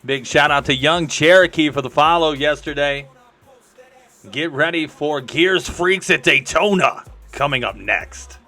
Big shout out to Young Cherokee for the follow yesterday. Get ready for Gears Freaks at Daytona coming up next.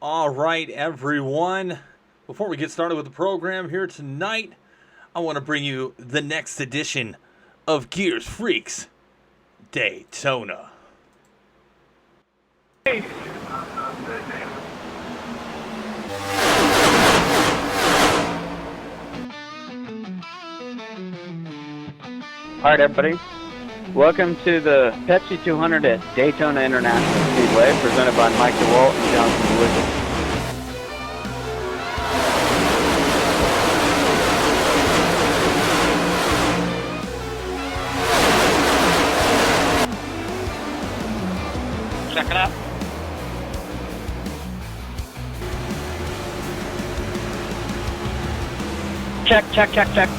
All right, everyone. Before we get started with the program here tonight, I want to bring you the next edition of Gears Freaks Daytona. Hey. All right, everybody. Welcome to the Pepsi 200 at Daytona International Speedway, presented by Mike DeWalt and Johnson Wizard. Check it out. Check.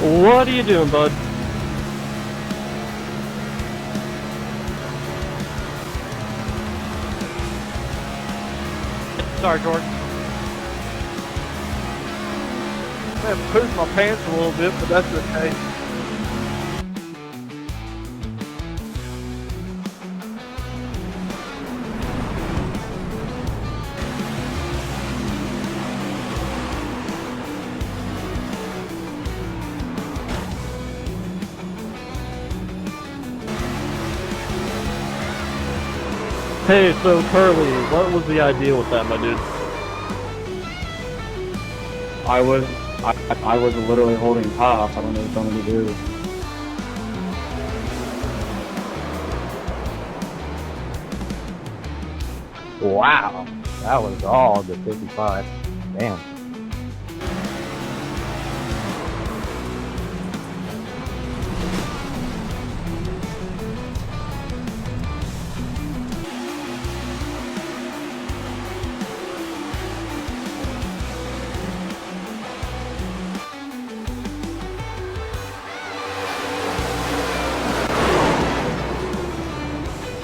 What are you doing, bud? Sorry, George. I pooped my pants a little bit, but that's okay. Hey, so Curly, what was the idea with that, my dude? I was literally holding top. I don't know what you want me to do. Wow, that was all the 55. Damn.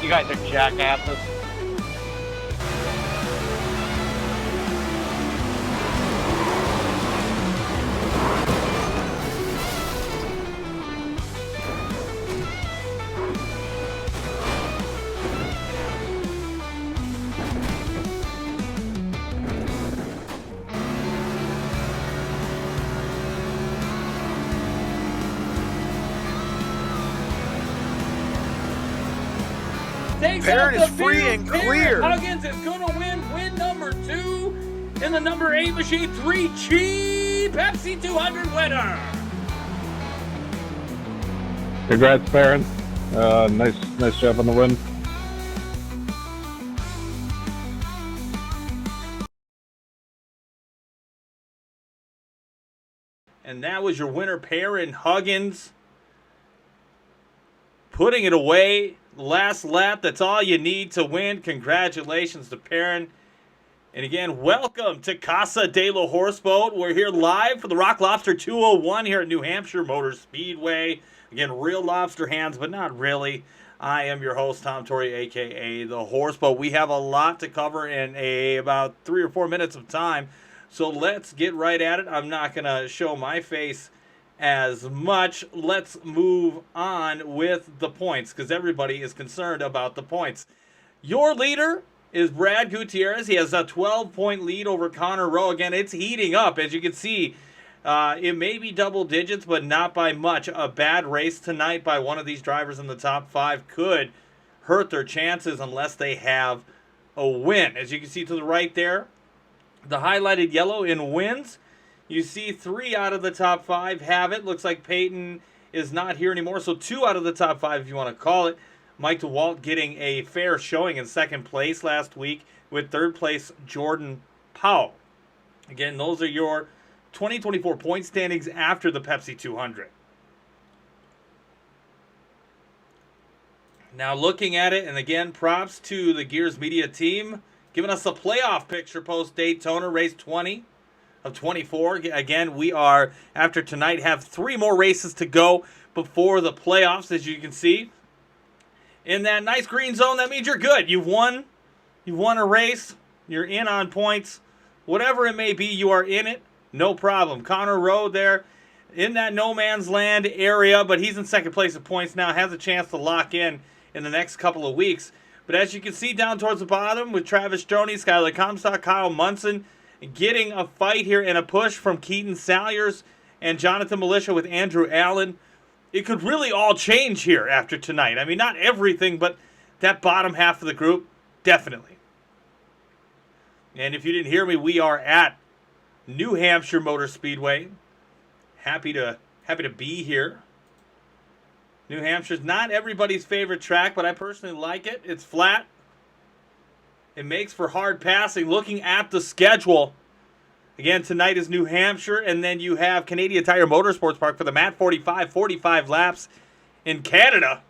You guys are jackasses. takes Perrin out is the free field. and Perrin clear. Huggins is going to win number 2 in the number 8 machine. 3 cheap Pepsi 200 winner. Congrats, Perrin. Nice job on the win. And that was your winner, Perrin Huggins. Putting it away. Last lap. That's all you need to win. Congratulations to Perrin. And again, welcome to Casa de la Horseboat. We're here live for the Rock Lobster 201 here at New Hampshire Motor Speedway. Again, real lobster hands, but not really. I am your host, Tom Torrey, a.k.a. The Horseboat. We have a lot to cover in about 3 or 4 minutes of time. So let's get right at it. I'm not going to show my face as much. Let's move on with the points because everybody is concerned about the points. Your leader is Brad Gutierrez. He has a 12-point lead over Connor Rowe. Again, it's heating up. As you can see, it may be double digits, but not by much. A bad race tonight by one of these drivers in the top 5 could hurt their chances unless they have a win. As you can see to the right there, the highlighted yellow in wins. You see 3 out of the top 5 have it. Looks like Peyton is not here anymore, so 2 out of the top 5 if you want to call it. Mike DeWalt getting a fair showing in 2nd place last week with 3rd place Jordan Powell. Again, those are your 2024 point standings after the Pepsi 200. Now looking at it, and again, props to the Gears Media team, giving us a playoff picture post-Daytona, race 20 of 24. Again, we are, after tonight, have 3 more races to go before the playoffs, as you can see. In that nice green zone, that means you're good. You've won a race. You're in on points. Whatever it may be, you are in it. No problem. Connor Rowe there in that no man's land area, but he's in 2nd place at points now. Has a chance to lock in the next couple of weeks. But as you can see down towards the bottom with Travis Stroney, Skylar Comstock, Kyle Munson getting a fight here and a push from Keaton Salyers and Jonathan Militia with Andrew Allen. It could really all change here after tonight. I mean, not everything, but that bottom half of the group, definitely. And if you didn't hear me, we are at New Hampshire Motor Speedway. Happy to be here. New Hampshire's not everybody's favorite track, but I personally like it. It's flat. It makes for hard passing. Looking at the schedule, again, tonight is New Hampshire, and then you have Canadian Tire Motorsports Park for the MAT 45 laps in Canada.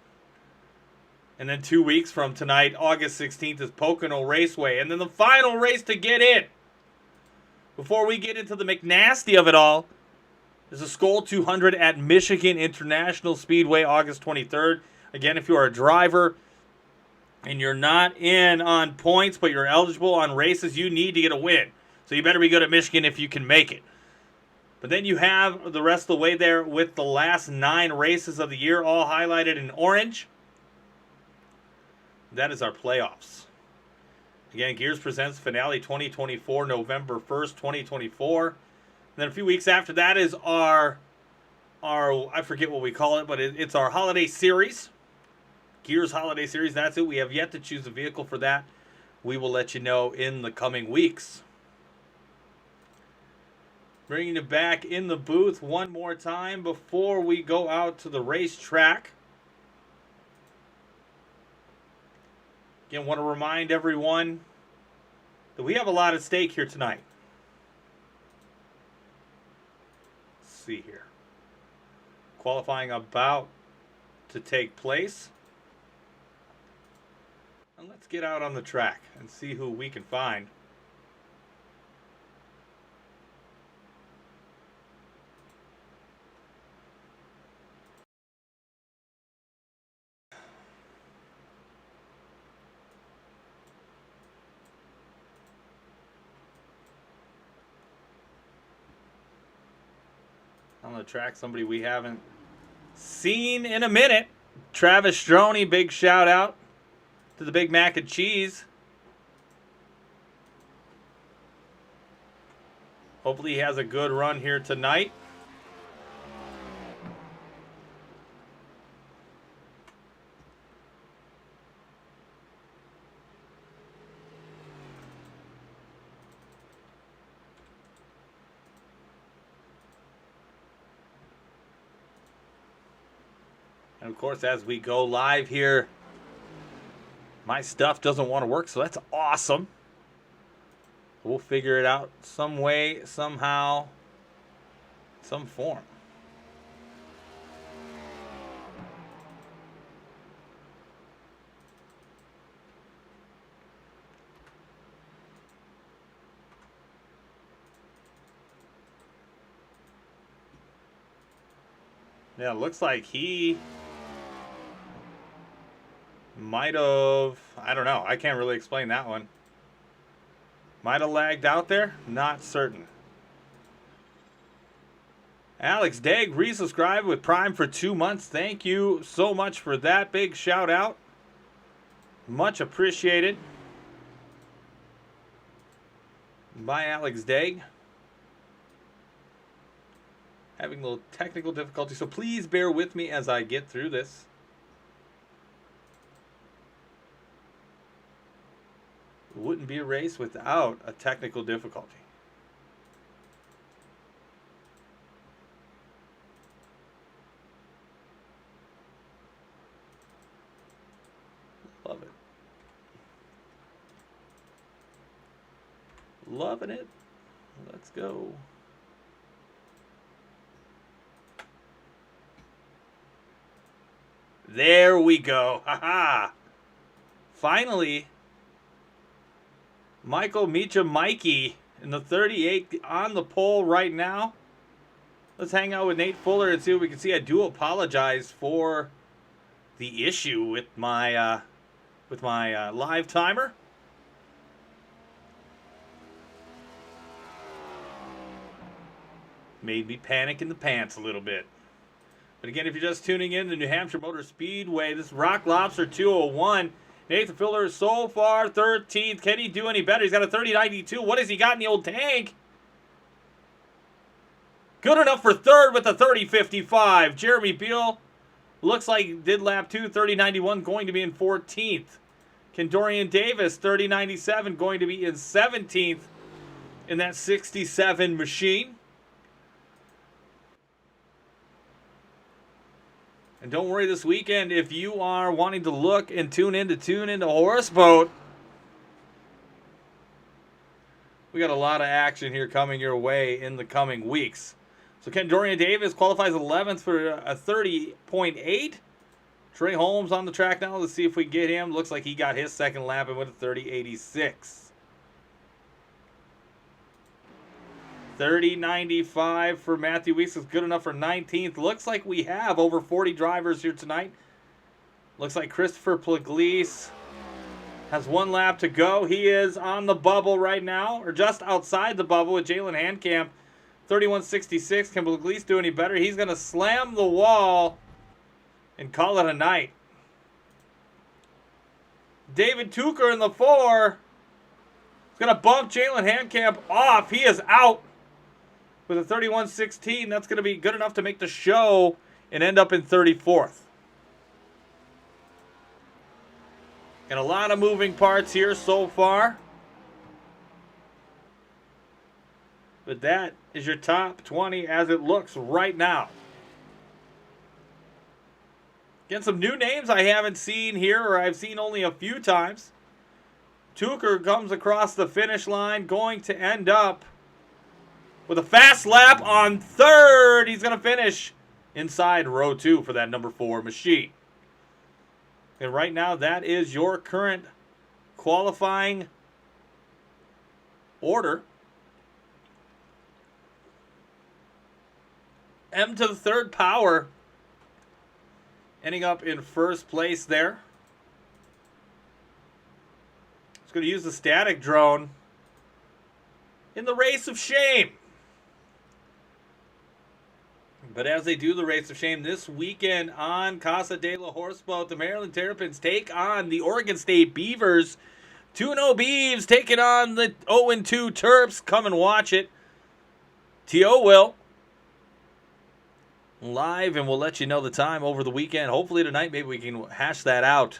And then 2 weeks from tonight, August 16th, is Pocono Raceway. And then the final race to get in, before we get into the McNasty of it all, is the Skoal 200 at Michigan International Speedway, August 23rd. Again, if you are a driver and you're not in on points, but you're eligible on races, you need to get a win. So you better be good at Michigan if you can make it. But then you have the rest of the way there with the last 9 races of the year, all highlighted in orange. That is our playoffs. Again, Gears presents Finale 2024, November 1st, 2024. And then a few weeks after that is our I forget what we call it, but it's our holiday series. Gears Holiday Series, that's it. We have yet to choose a vehicle for that. We will let you know in the coming weeks. Bringing it back in the booth one more time before we go out to the racetrack. Again, want to remind everyone that we have a lot at stake here tonight. Let's see here. Qualifying about to take place. And let's get out on the track and see who we can find. On the track, somebody we haven't seen in a minute. Travis Stroney, big shout out to the Big Mac and Cheese. Hopefully he has a good run here tonight. And of course, as we go live here, my stuff doesn't want to work, so that's awesome. We'll figure it out some way, somehow, some form. Yeah, it looks like he might have, I don't know. I can't really explain that one. Might have lagged out there. Not certain. Alex Degg resubscribed with Prime for 2 months. Thank you so much for that. Big shout out. Much appreciated by Alex Degg. Having a little technical difficulty, so please bear with me as I get through this. It wouldn't be a race without a technical difficulty. Love it. Loving it. Let's go. There we go. Haha. Finally, Michael Meacham Mikey in the 38 on the pole right now. Let's hang out with Nate Fuller and see what we can see. I do apologize for the issue with my live timer. Made me panic in the pants a little bit. But again, if you're just tuning in to New Hampshire Motor Speedway, this is Rock Lobster 201. Nathan Fuller is so far 13th. Can he do any better? He's got a 30.92. What has he got in the old tank? Good enough for third with a 30.55. Jeremy Beal looks like he did lap 2, 30.91, going to be in 14th. Kendorian Davis, 30.97, going to be in 17th in that 67 machine. And don't worry, this weekend, if you are wanting to look and tune into Horse Boat, we got a lot of action here coming your way in the coming weeks. So Ken Dorian Davis qualifies 11th for a 30.8. Trey Holmes on the track now. Let's see if we get him. Looks like he got his second lap and went a 30.86. 30.95 for Matthew Weeks is good enough for 19th. Looks like we have over 40 drivers here tonight. Looks like Christopher Pugliese has 1 lap to go. He is on the bubble right now, or just outside the bubble with Jalen Handcamp. 31.66. Can Pugliese do any better? He's going to slam the wall and call it a night. David Tucker in the 4 is going to bump Jalen Handcamp off. He is out with a 31.16. That's going to be good enough to make the show and end up in 34th. And a lot of moving parts here so far. But that is your top 20 as it looks right now. Again, some new names I haven't seen here, or I've seen only a few times. Tucker comes across the finish line, going to end up with a fast lap on third. He's going to finish inside row 2 for that number 4 machine. And right now, that is your current qualifying order. M to the 3rd power ending up in first place there. It's going to use the static drone in the race of shame. But as they do the race of shame this weekend on Casa de la Horseboat, the Maryland Terrapins take on the Oregon State Beavers. 2-0 Beavs taking on the 0-2 Terps. Come and watch it. T.O. will. Live, and we'll let you know the time over the weekend. Hopefully tonight, maybe we can hash that out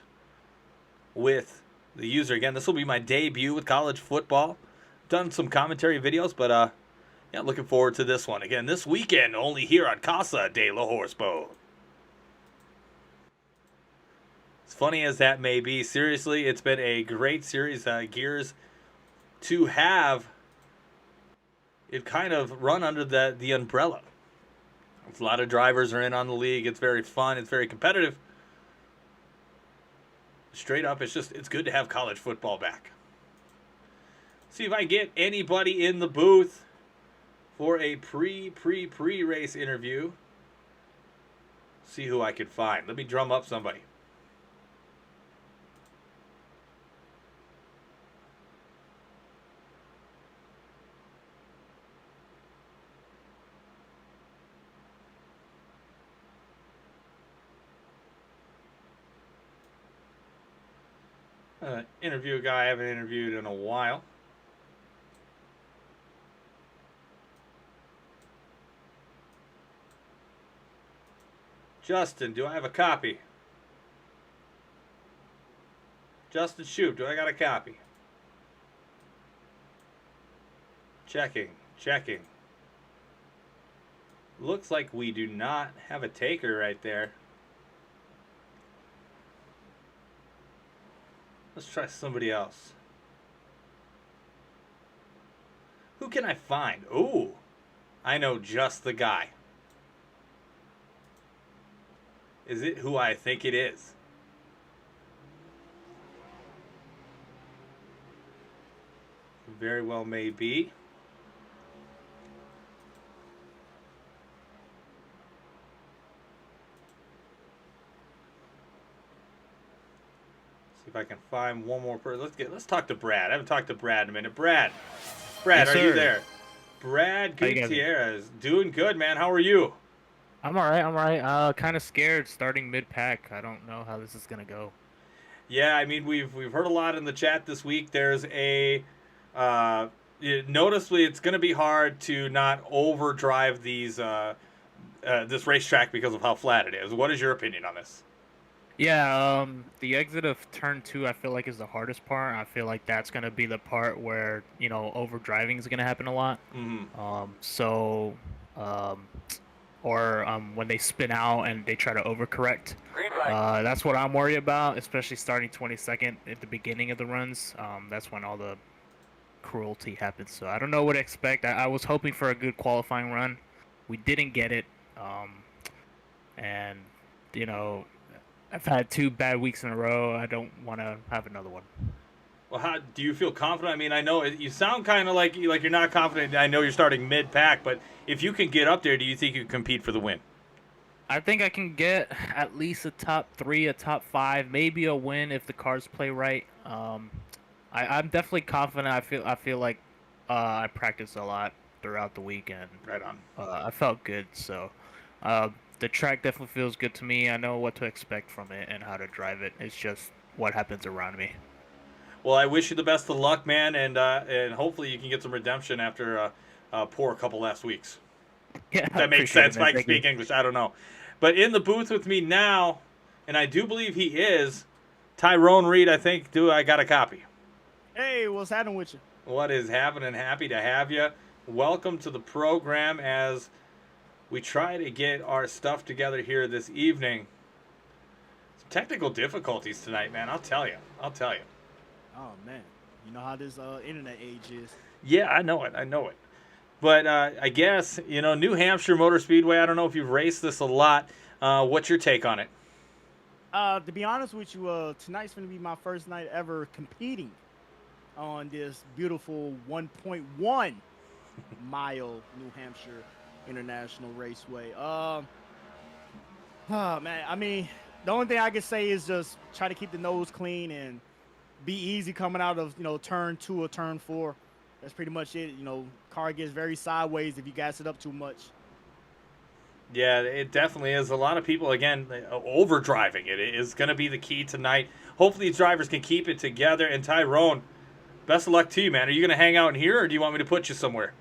with the user. Again, this will be my debut with college football. Done some commentary videos, but yeah, looking forward to this one. Again, this weekend, only here on Casa de la Horseboat. As funny as that may be, seriously, it's been a great series, Gears, to have it kind of run under the umbrella. A lot of drivers are in on the league. It's very fun. It's very competitive. Straight up, it's good to have college football back. See if I get anybody in the booth for a pre-race interview. See who I can find. Let me drum up somebody. Interview a guy I haven't interviewed in a while. Justin, do I have a copy? Justin Shoup, do I got a copy? Checking. Looks like we do not have a taker right there. Let's try somebody else. Who can I find? Ooh, I know just the guy. Is it who I think it is? Very well may be. See if I can find one more person. Let's talk to Brad. I haven't talked to Brad in a minute. Brad, Yes, are sir. you there? Brad How you guys Gutierrez, doing good, man. How are you? I'm alright. Kind of scared starting mid-pack. I don't know how this is gonna go. Yeah, I mean we've heard a lot in the chat this week. There's a noticeably it's going to be hard to not overdrive these this racetrack because of how flat it is. What is your opinion on this? Yeah, the exit of turn 2 I feel like is the hardest part. I feel like that's gonna be the part where, overdriving is gonna happen a lot. When they spin out and they try to overcorrect. That's what I'm worried about, especially starting 22nd at the beginning of the runs. That's when all the cruelty happens. So I don't know what to expect. I was hoping for a good qualifying run. We didn't get it. And, I've had 2 bad weeks in a row. I don't want to have another one. Well, how do you feel confident? I mean, I know you sound kind of like you're not confident. I know you're starting mid-pack, but if you can get up there, do you think you can compete for the win? I think I can get at least a top 3, a top 5, maybe a win if the cars play right. I'm definitely confident. I feel like I practiced a lot throughout the weekend. Right on. I felt good, so the track definitely feels good to me. I know what to expect from it and how to drive it. It's just what happens around me. Well, I wish you the best of luck, man, and hopefully you can get some redemption after a poor couple last weeks. Yeah, If that makes sense. If I can speak English, I don't know. But in the booth with me now, and I do believe he is, Tyrone Reed, I think. I got a copy. Hey, what's happening with you? What is happening? Happy to have you. Welcome to the program as we try to get our stuff together here this evening. Some technical difficulties tonight, man. I'll tell you. Oh man, you know how this internet age is. Yeah, I know it. But I guess, New Hampshire Motor Speedway, I don't know if you've raced this a lot. What's your take on it? To be honest with you, tonight's going to be my first night ever competing on this beautiful 1.1 mile New Hampshire International Raceway. Man, I mean, the only thing I can say is just try to keep the nose clean and be easy coming out of, turn 2 or turn 4. That's pretty much it. Car gets very sideways if you gas it up too much. Yeah, it definitely is. A lot of people, again, overdriving it is going to be the key tonight. Hopefully these drivers can keep it together. And Tyrone, best of luck to you, man. Are you going to hang out in here, or do you want me to put you somewhere?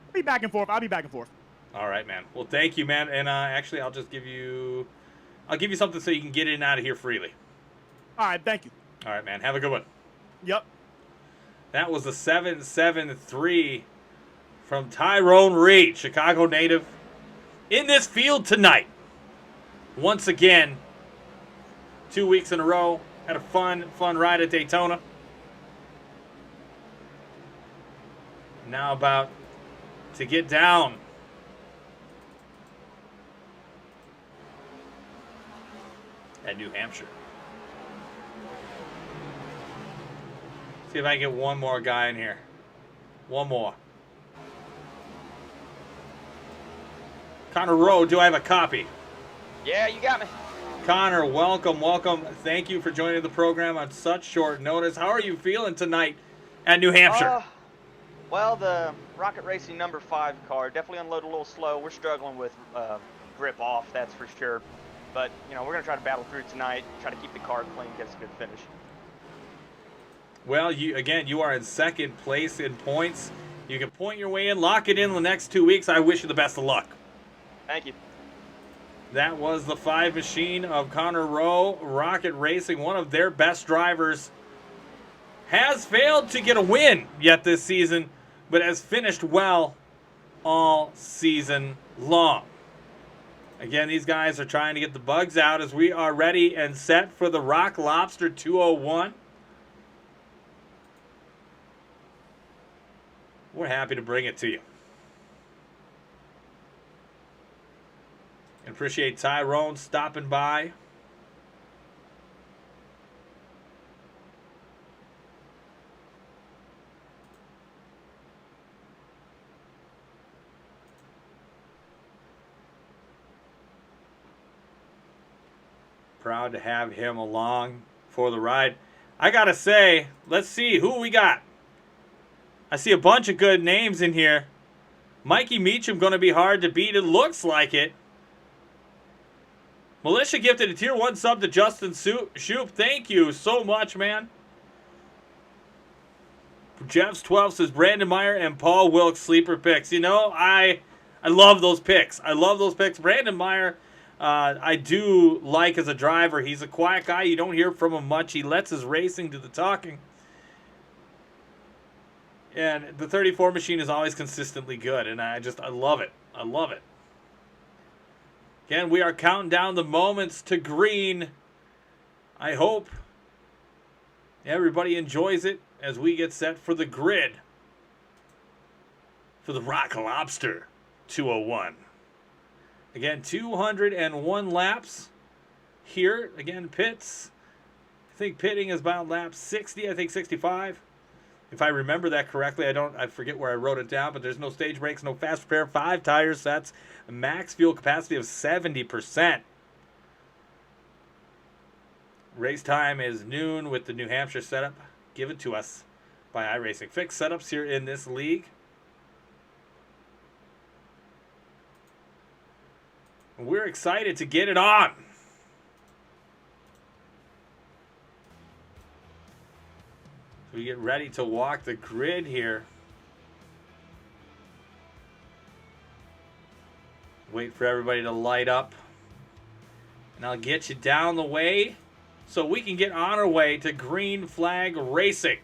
I'll be back and forth. All right, man. Well, thank you, man. And actually, I'll give you something so you can get in and out of here freely. All right, thank you. All right, man. Have a good one. Yep. That was a 7.73 from Tyrone Reed, Chicago native, in this field tonight. Once again, 2 weeks in a row. Had a fun ride at Daytona. Now about to get down. At New Hampshire. See if I can get one more guy in here. One more. Connor Rowe, do I have a copy? Yeah, you got me. Connor, welcome, welcome. Thank you for joining the program on such short notice. How are you feeling tonight at New Hampshire? Well, the Rocket Racing number 5 car definitely unloaded a little slow. We're struggling with grip off, that's for sure. But, you know, we're going to try to battle through tonight, try to keep the car clean, get us a good finish. Well, you are in second place in points. You can point your way in, lock it in the next 2 weeks. I wish you the best of luck. Thank you. That was the 5 machine of Connor Rowe. Rocket Racing, one of their best drivers, has failed to get a win yet this season, but has finished well all season long. Again, these guys are trying to get the bugs out as we are ready and set for the Rock Lobster 201. We're happy to bring it to you. And appreciate Tyrone stopping by. Proud to have him along for the ride. I gotta say, let's see who we got. I see a bunch of good names in here. Mikey Meacham going to be hard to beat. It looks like it. Militia gifted a tier 1 sub to Justin Shoop. Thank you so much, man. Jeff's 12 says Brandon Meyer and Paul Wilkes sleeper picks. You know, I love those picks. I love those picks. Brandon Meyer, I do like as a driver. He's a quiet guy. You don't hear from him much. He lets his racing do the talking. And the 34 machine is always consistently good, and I love it. I love it. Again, we are counting down the moments to green. I hope everybody enjoys it as we get set for the grid for the Rock Lobster 201. Again, 201 laps here. Again, pits. I think pitting is about lap 60, I think 65. If I remember that correctly, I forget where I wrote it down, but there's no stage brakes, no fast repair, 5 tire sets, a max fuel capacity of 70%. Race time is noon with the New Hampshire setup given to us by iRacing. Fixed setups here in this league. We're excited to get it on. We get ready to walk the grid here. Wait for everybody to light up. And I'll get you down the way so we can get on our way to Green Flag Racing.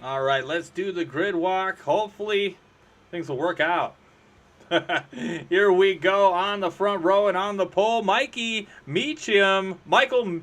All right, let's do the grid walk. Hopefully, things will work out. Here we go on the front row and on the pole. Michael Meacham, Mikey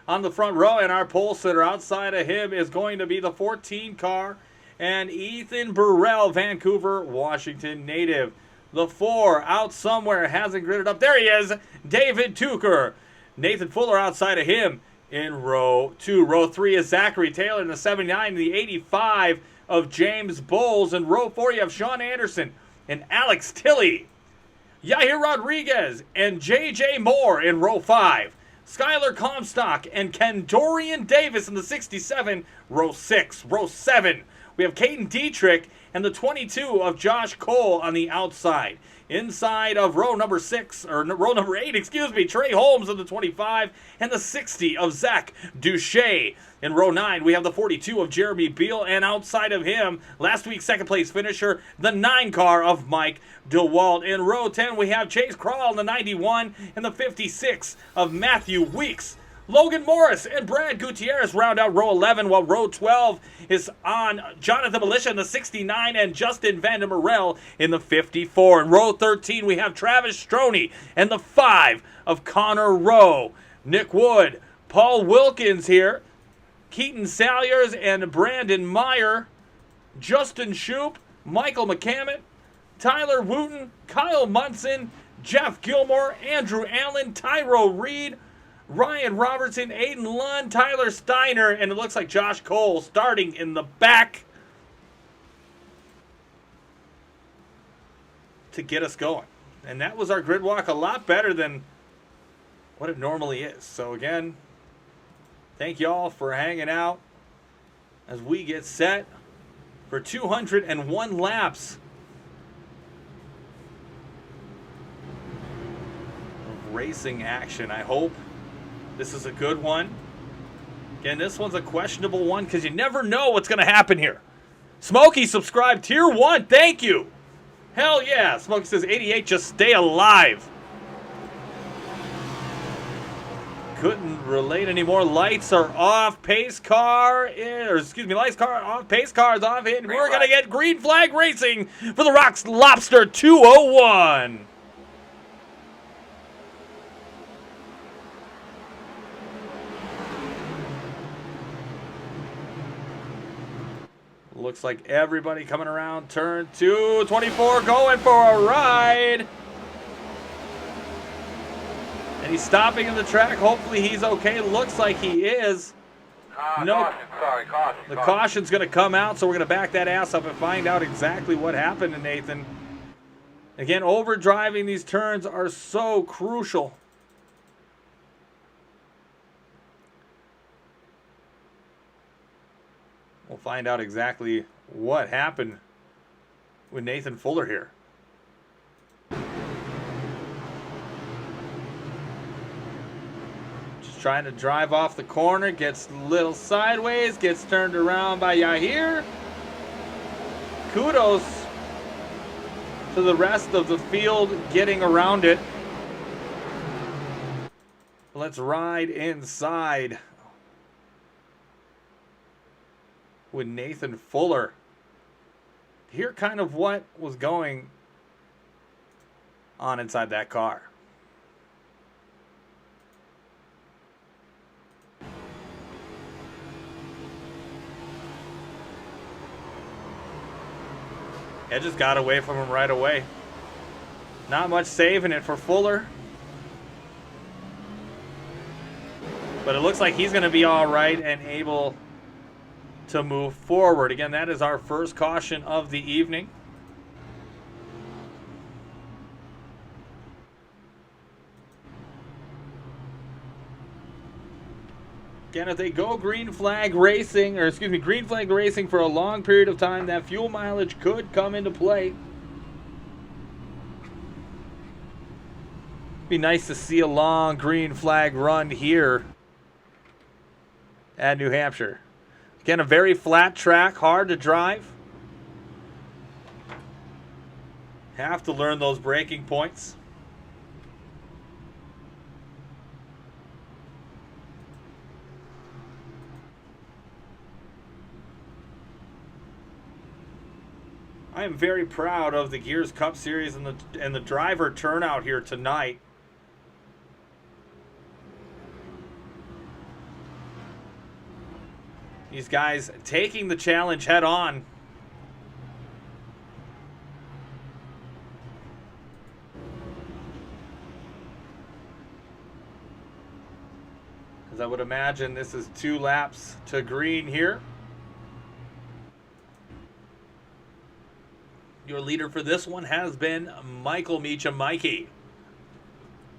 on the front row, and our pole sitter outside of him is going to be the 14 car and Ethan Burrell, Vancouver, Washington native. The 4 out somewhere, hasn't gridded up. There he is, David Tucker. Nathan Fuller outside of him. in row 2. Row 3 is Zachary Taylor in the 79 and the 85 of James Bowles. In row 4, you have Sean Anderson and Alex Tilley. Yair Rodriguez and J.J. Moore in row 5. Skylar Comstock and Kendorian Davis in the 67, row 6. Row 7, we have Caden Dietrich and the 22 of Josh Cole on the outside. Inside of row number 8, Trey Holmes in the 25 and the 60 of Zach Duche. In row 9, we have the 42 of Jeremy Beal, and outside of him, last week's second place finisher, the 9 car of Mike DeWalt. In row 10, we have Chase Crawl in the 91 and the 56 of Matthew Weeks. Logan Morris and Brad Gutierrez round out row 11, while row 12 is on Jonathan Militia in the 69 and Justin Vandermerel in the 54. In row 13, we have Travis Stroney and the 5 of Connor Rowe. Nick Wood, Paul Wilkins here, Keaton Salyers and Brandon Meyer, Justin Shoup, Michael McCammon, Tyler Wooten, Kyle Munson, Jeff Gilmore, Andrew Allen, Tyro Reed, Ryan Robertson, Aiden Lund, Tyler Steiner, and it looks like Josh Cole starting in the back to get us going. And that was our grid walk, a lot better than what it normally is. So again, thank y'all for hanging out as we get set for 201 laps of racing action. I hope this is a good one. Again, this one's a questionable one because you never know what's going to happen here. Smokey subscribed tier 1. Thank you. Hell yeah. Smokey says 88, just stay alive. Couldn't relate anymore. Lights are off. Lights car off. Pace car is off. And we're going to get green flag racing for the Rocks Lobster 201. Looks like everybody coming around turn 2, 24, going for a ride. And he's stopping in the track. Hopefully he's okay. Looks like he is. No, caution. The caution's going to come out, so we're going to back that ass up and find out exactly what happened to Nathan. Again, overdriving these turns are so crucial. We'll find out exactly what happened with Nathan Fuller here. Just trying to drive off the corner, gets a little sideways, gets turned around by Yair. Kudos to the rest of the field getting around it. Let's ride inside with Nathan Fuller. Hear kind of what was going on inside that car. I just got away from him right away. Not much saving it for Fuller. But it looks like he's going to be all right and able to move forward. Again, that is our first caution of the evening. Again, if they go green flag racing for a long period of time, that fuel mileage could come into play. Be nice to see a long green flag run here at New Hampshire. Again, a very flat track, hard to drive. Have to learn those braking points. I am very proud of the Gears Cup Series and the driver turnout here tonight. These guys taking the challenge head on. As I would imagine this is 2 laps to green here. Your leader for this one has been Michael Meacham, Mikey.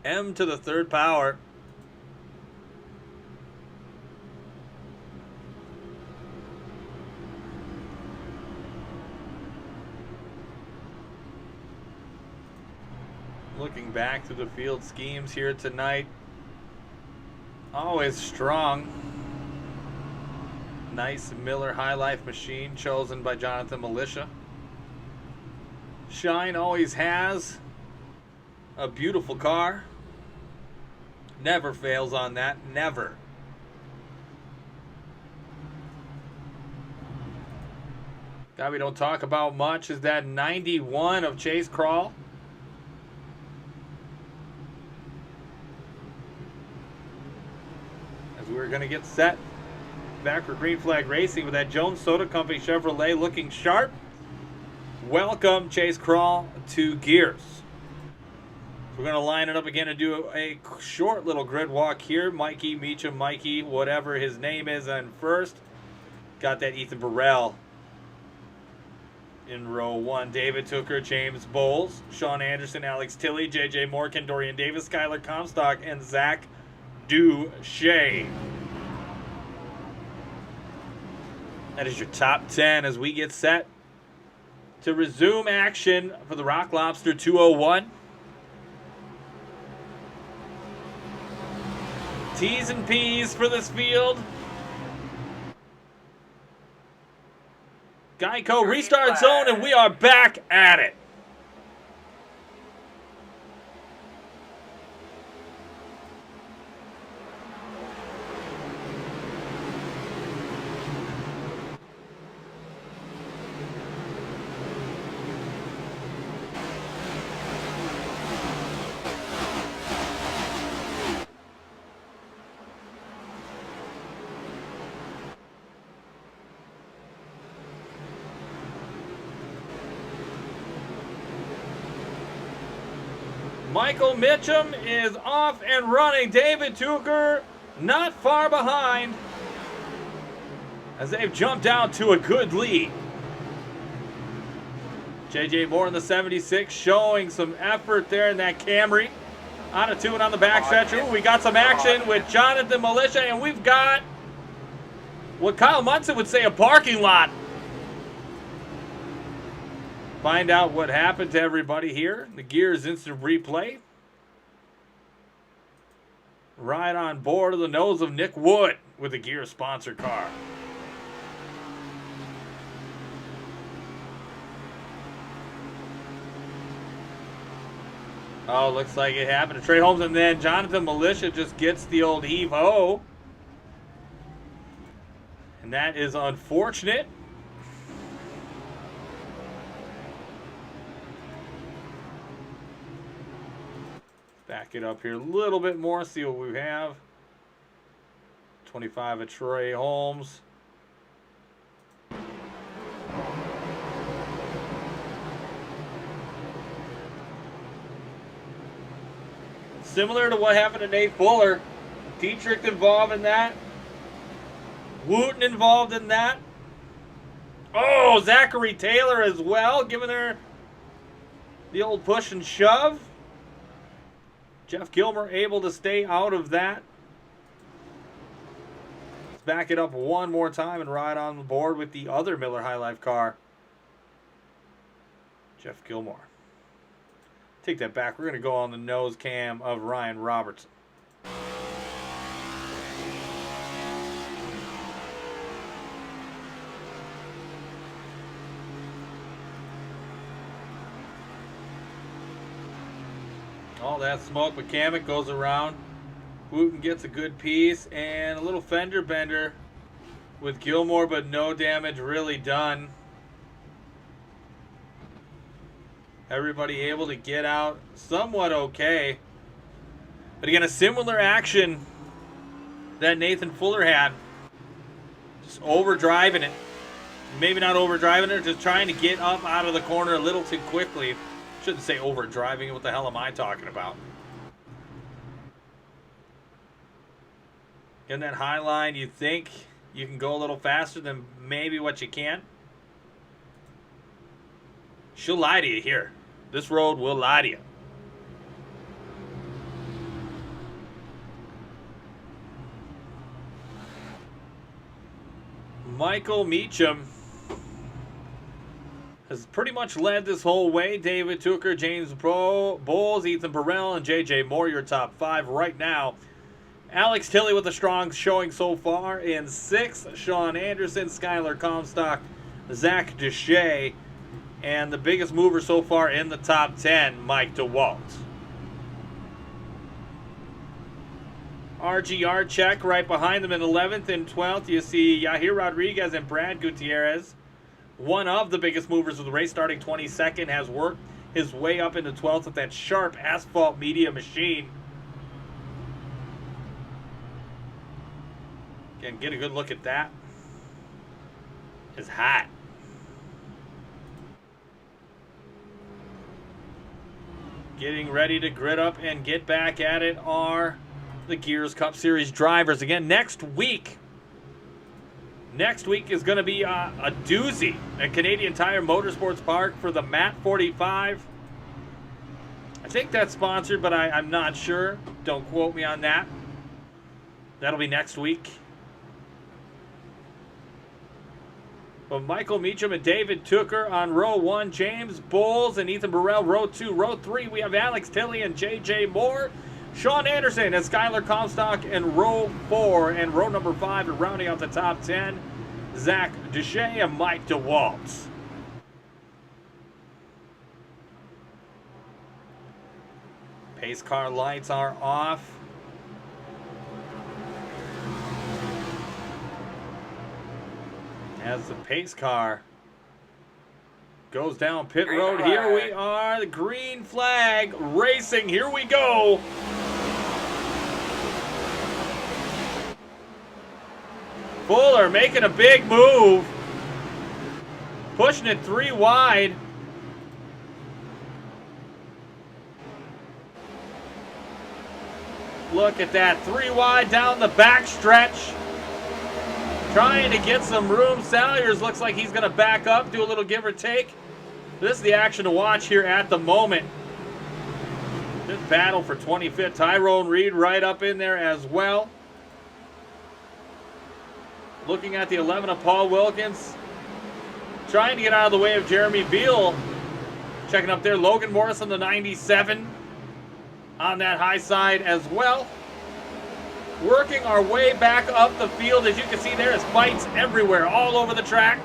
M to the 3rd power. Looking back through the field schemes here tonight, always strong. Nice Miller High Life machine chosen by Jonathan Militia. Shine always has a beautiful car. Never fails on that, never. Guy we don't talk about much is that 91 of Chase Crawl. We're going to get set back for Green Flag Racing with that Jones Soda Company Chevrolet looking sharp. Welcome, Chase Crawl, to Gears. We're going to line it up again and do a short little grid walk here. Mikey, Meacham, Mikey, whatever his name is, on first. Got that Ethan Burrell in row 1. David Tooker, James Bowles, Sean Anderson, Alex Tilley, JJ Morgan, Dorian Davis, Skylar Comstock, and Zach Duche. That is your top 10 as we get set to resume action for the Rock Lobster 201. T's and P's for this field. Geico restart zone, and we are back at it. Michael Mitchum is off and running. David Tooker not far behind as they've jumped out to a good lead. JJ Moore in the 76 showing some effort there in that Camry. On a 2 and on the backstretch. Ooh, we got some action with Jonathan Militia, and we've got what Kyle Munson would say a parking lot. Find out what happened to everybody here. The Gears instant replay. Right on board of the nose of Nick Wood with the Gears sponsored car. Oh, looks like it happened to Trey Holmes, and then Jonathan Militia just gets the old heave-ho. And that is unfortunate. Back it up here a little bit more, see what we have. 25 of Trey Holmes. Similar to what happened to Nate Fuller. Dietrich involved in that. Wooten involved in that. Oh, Zachary Taylor as well, giving her the old push and shove. Jeff Gilmer able to stay out of that. Let's back it up one more time and ride on the board with the other Miller High Life car. Jeff Gilmore. Take that back. We're going to go on the nose cam of Ryan Robertson. All that smoke McCamick goes around. Wooten gets a good piece and a little fender bender with Gilmore, but no damage really done. Everybody able to get out somewhat okay. But again, a similar action that Nathan Fuller had. Just overdriving it. Maybe not overdriving it, just trying to get up out of the corner a little too quickly. Shouldn't say overdriving. What the hell am I talking about? In that high line, you think you can go a little faster than maybe what you can. She'll lie to you here. This road will lie to you. Michael Meacham has pretty much led this whole way. David Tooker, James Bowles, Ethan Burrell, and J.J. Moore, your top 5 right now. Alex Tilley with a strong showing so far in 6th. Sean Anderson, Skylar Comstock, Zach Deshay, and the biggest mover so far in the top 10, Mike DeWalt. RGR check right behind them in 11th and 12th. You see Yahir Rodriguez and Brad Gutierrez. One of the biggest movers of the race, starting 22nd, has worked his way up into 12th with that sharp asphalt media machine. Again, get a good look at that. It's hot. Getting ready to grit up and get back at it are the Gears Cup Series drivers. Again, next week is going to be a doozy at Canadian Tire Motorsports Park for the MAT 45. I think that's sponsored, but I'm not sure. Don't quote me on that. That'll be next week. But Michael Meacham and David Tooker on row 1, James Bowles and Ethan Burrell, row 2. Row 3, we have Alex Tilley and J.J. Moore. Sean Anderson and Skylar Comstock in row 4. And row number 5, and rounding out the top 10, Zach Deshay and Mike DeWalt. Pace car lights are off. As the pace car goes down pit road, here we are, the green flag racing, here we go. Fuller making a big move, pushing it 3 wide. Look at that, 3 wide down the back stretch. Trying to get some room. Salyers looks like he's going to back up, do a little give or take. This is the action to watch here at the moment. This battle for 25th. Tyrone Reed right up in there as well. Looking at the 11 of Paul Wilkins. Trying to get out of the way of Jeremy Beal. Checking up there. Logan Morris on the 97. On that high side as well. Working our way back up the field. As you can see, there is fights everywhere, all over the track.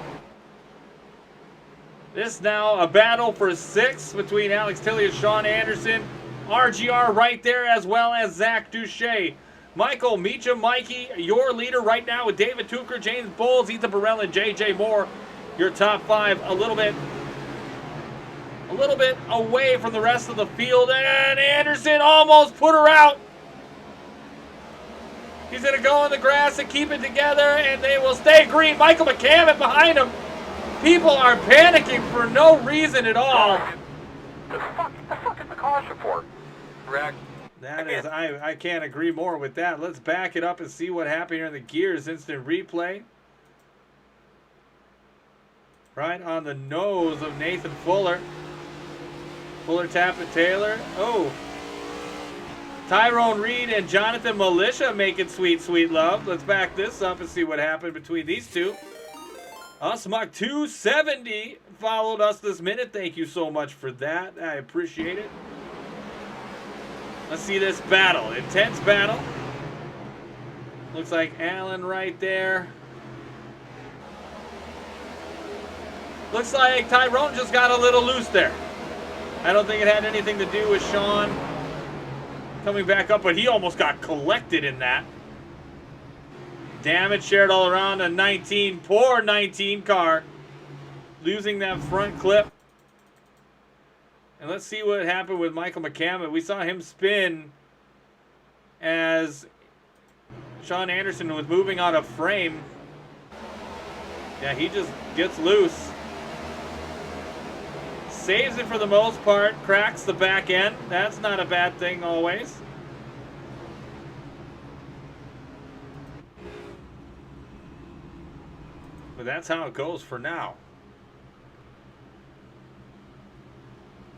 This now a battle for 6th between Alex Tilley and Sean Anderson. RGR right there, as well as Zach Deshay. Michael Meacham, Mikey, your leader right now with David Tooker, James Bowles, Ethan Burrell, and J.J. Moore. Your top 5 a little bit away from the rest of the field. And Anderson almost put her out. He's going to go in the grass and keep it together, and they will stay green. Michael McCammon behind him. People are panicking for no reason at all. The fuck is the caution for? Correct. That is, I can't agree more with that. Let's back it up and see what happened here in the Gears instant replay. Right on the nose of Nathan Fuller. Fuller tapping Taylor. Oh. Tyrone Reed and Jonathan Militia making sweet, sweet love. Let's back this up and see what happened between these two. Usmuck 270 followed us this minute. Thank you so much for that. I appreciate it. Let's see this battle. Intense battle. Looks like Allen right there. Looks like Tyrone just got a little loose there. I don't think it had anything to do with Sean coming back up, but he almost got collected in that. Damage shared all around a 19. Poor 19 car. Losing that front clip. And let's see what happened with Michael McCammon. We saw him spin as Sean Anderson was moving out of frame. Yeah, he just gets loose. Saves it for the most part. Cracks the back end. That's not a bad thing always. But that's how it goes for now.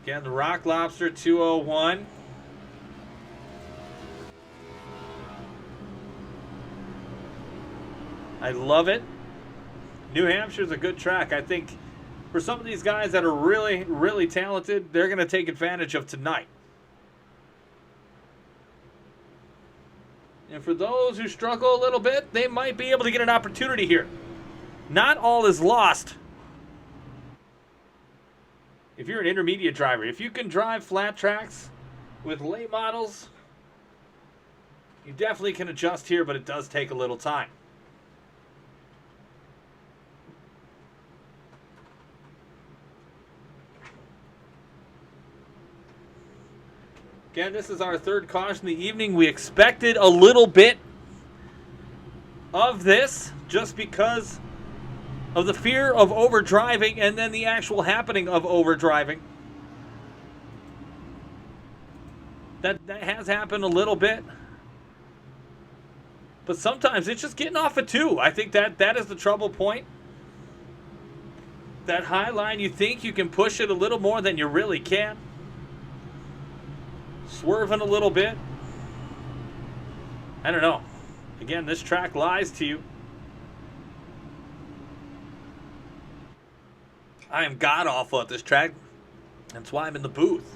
Again, the Rock Lobster 201. I love it. New Hampshire's a good track. I think for some of these guys that are really, really talented, they're going to take advantage of tonight. And for those who struggle a little bit, they might be able to get an opportunity here. Not all is lost. If you're an intermediate driver, if you can drive flat tracks with late models, you definitely can adjust here, but it does take a little time. Again, this is our third caution of the evening. We expected a little bit of this just because of the fear of overdriving and then the actual happening of overdriving. That has happened a little bit. But sometimes it's just getting off a 2. I think that is the trouble point. That high line, you think you can push it a little more than you really can. Swerving a little bit. I don't know. Again, this track lies to you. I am god-awful at this track. That's why I'm in the booth.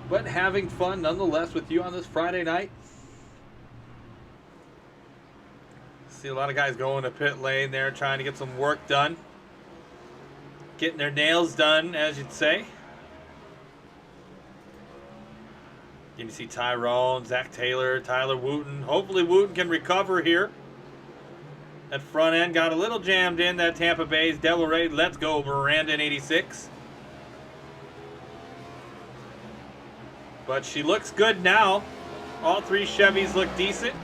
But having fun nonetheless with you on this Friday night. See a lot of guys going to pit lane there trying to get some work done. Getting their nails done, as you'd say. You see Tyrone, Zach Taylor, Tyler Wooten. Hopefully Wooten can recover here. That front end got a little jammed in. That Tampa Bay's Devil Ray. Let's go, Miranda in 86. But she looks good now. All 3 Chevys look decent.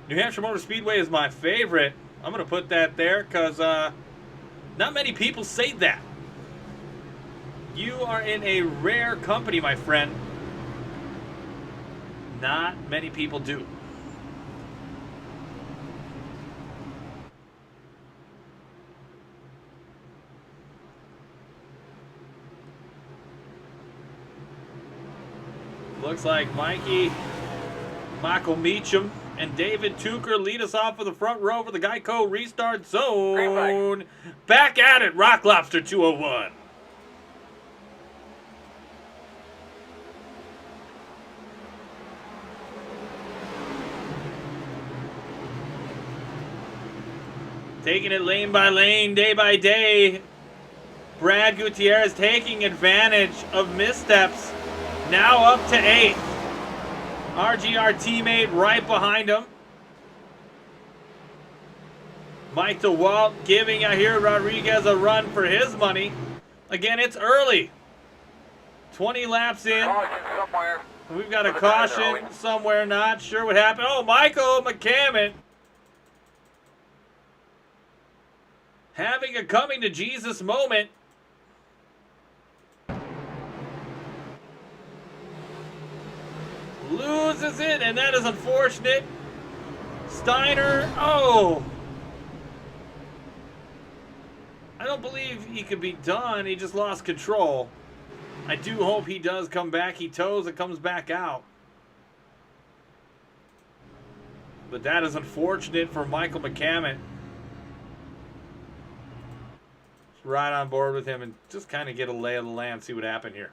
New Hampshire Motor Speedway is my favorite. I'm going to put that there because not many people say that. You are in a rare company, my friend. Not many people do. Looks like Michael Meacham and David Tucker lead us off for the front row for the Geico Restart Zone. Back at it, Rock Lobster 201. Taking it lane by lane, day by day. Brad Gutierrez taking advantage of missteps. Now up to 8th. RGR teammate right behind him. Mike DeWalt giving here Rodriguez a run for his money. Again, it's early. 20 laps in. We've got a caution somewhere. Not sure what happened. Oh, Michael McCammon having a coming to Jesus moment. Loses it, and that is unfortunate. Steiner, oh. I don't believe he could be done. He just lost control. I do hope he does come back. He toes and comes back out. But that is unfortunate for Michael McCammon. Just right on board with him and just kind of get a lay of the land, see what happened here.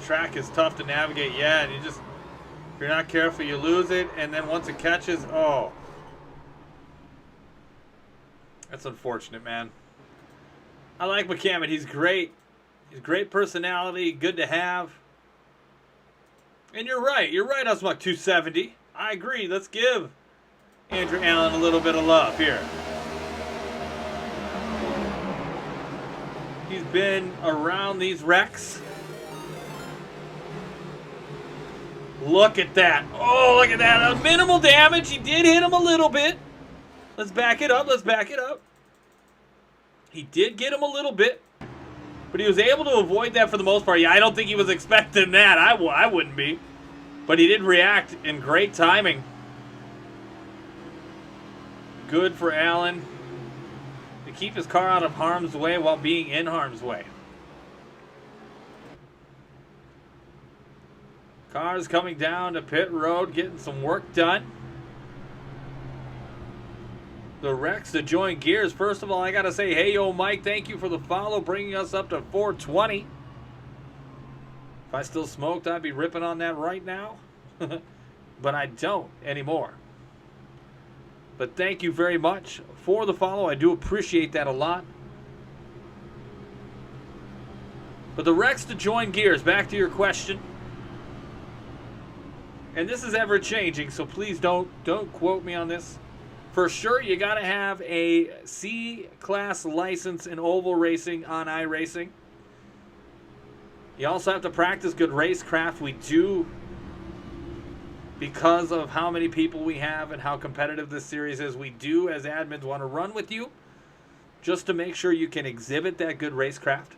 Track is tough to navigate, yeah, and if you're not careful, you lose it, and then once it catches, oh. That's unfortunate, man. I like McCammon. He's great. He's great personality, good to have. And you're right, Osmuck 270. I agree. Let's give Andrew Allen a little bit of love here. He's been around these wrecks. Look at that. Oh, look at that. Minimal damage. He did hit him a little bit. Let's back it up. Let's back it up. He did get him a little bit. But he was able to avoid that for the most part. Yeah, I don't think he was expecting that. I wouldn't be. But he did react in great timing. Good for Alan to keep his car out of harm's way while being in harm's way. Cars coming down to pit road, getting some work done. The Rex to join gears. First of all, I got to say, hey, yo, Mike, thank you for the follow, bringing us up to 420. If I still smoked, I'd be ripping on that right now. But I don't anymore. But thank you very much for the follow. I do appreciate that a lot. But the Rex to join gears, back to your question. And this is ever changing, so please don't quote me on this. For sure, you got to have a C-class license in oval racing on iRacing. You also have to practice good racecraft. We do, because of how many people we have and how competitive this series is, we do, as admins, want to run with you just to make sure you can exhibit that good racecraft.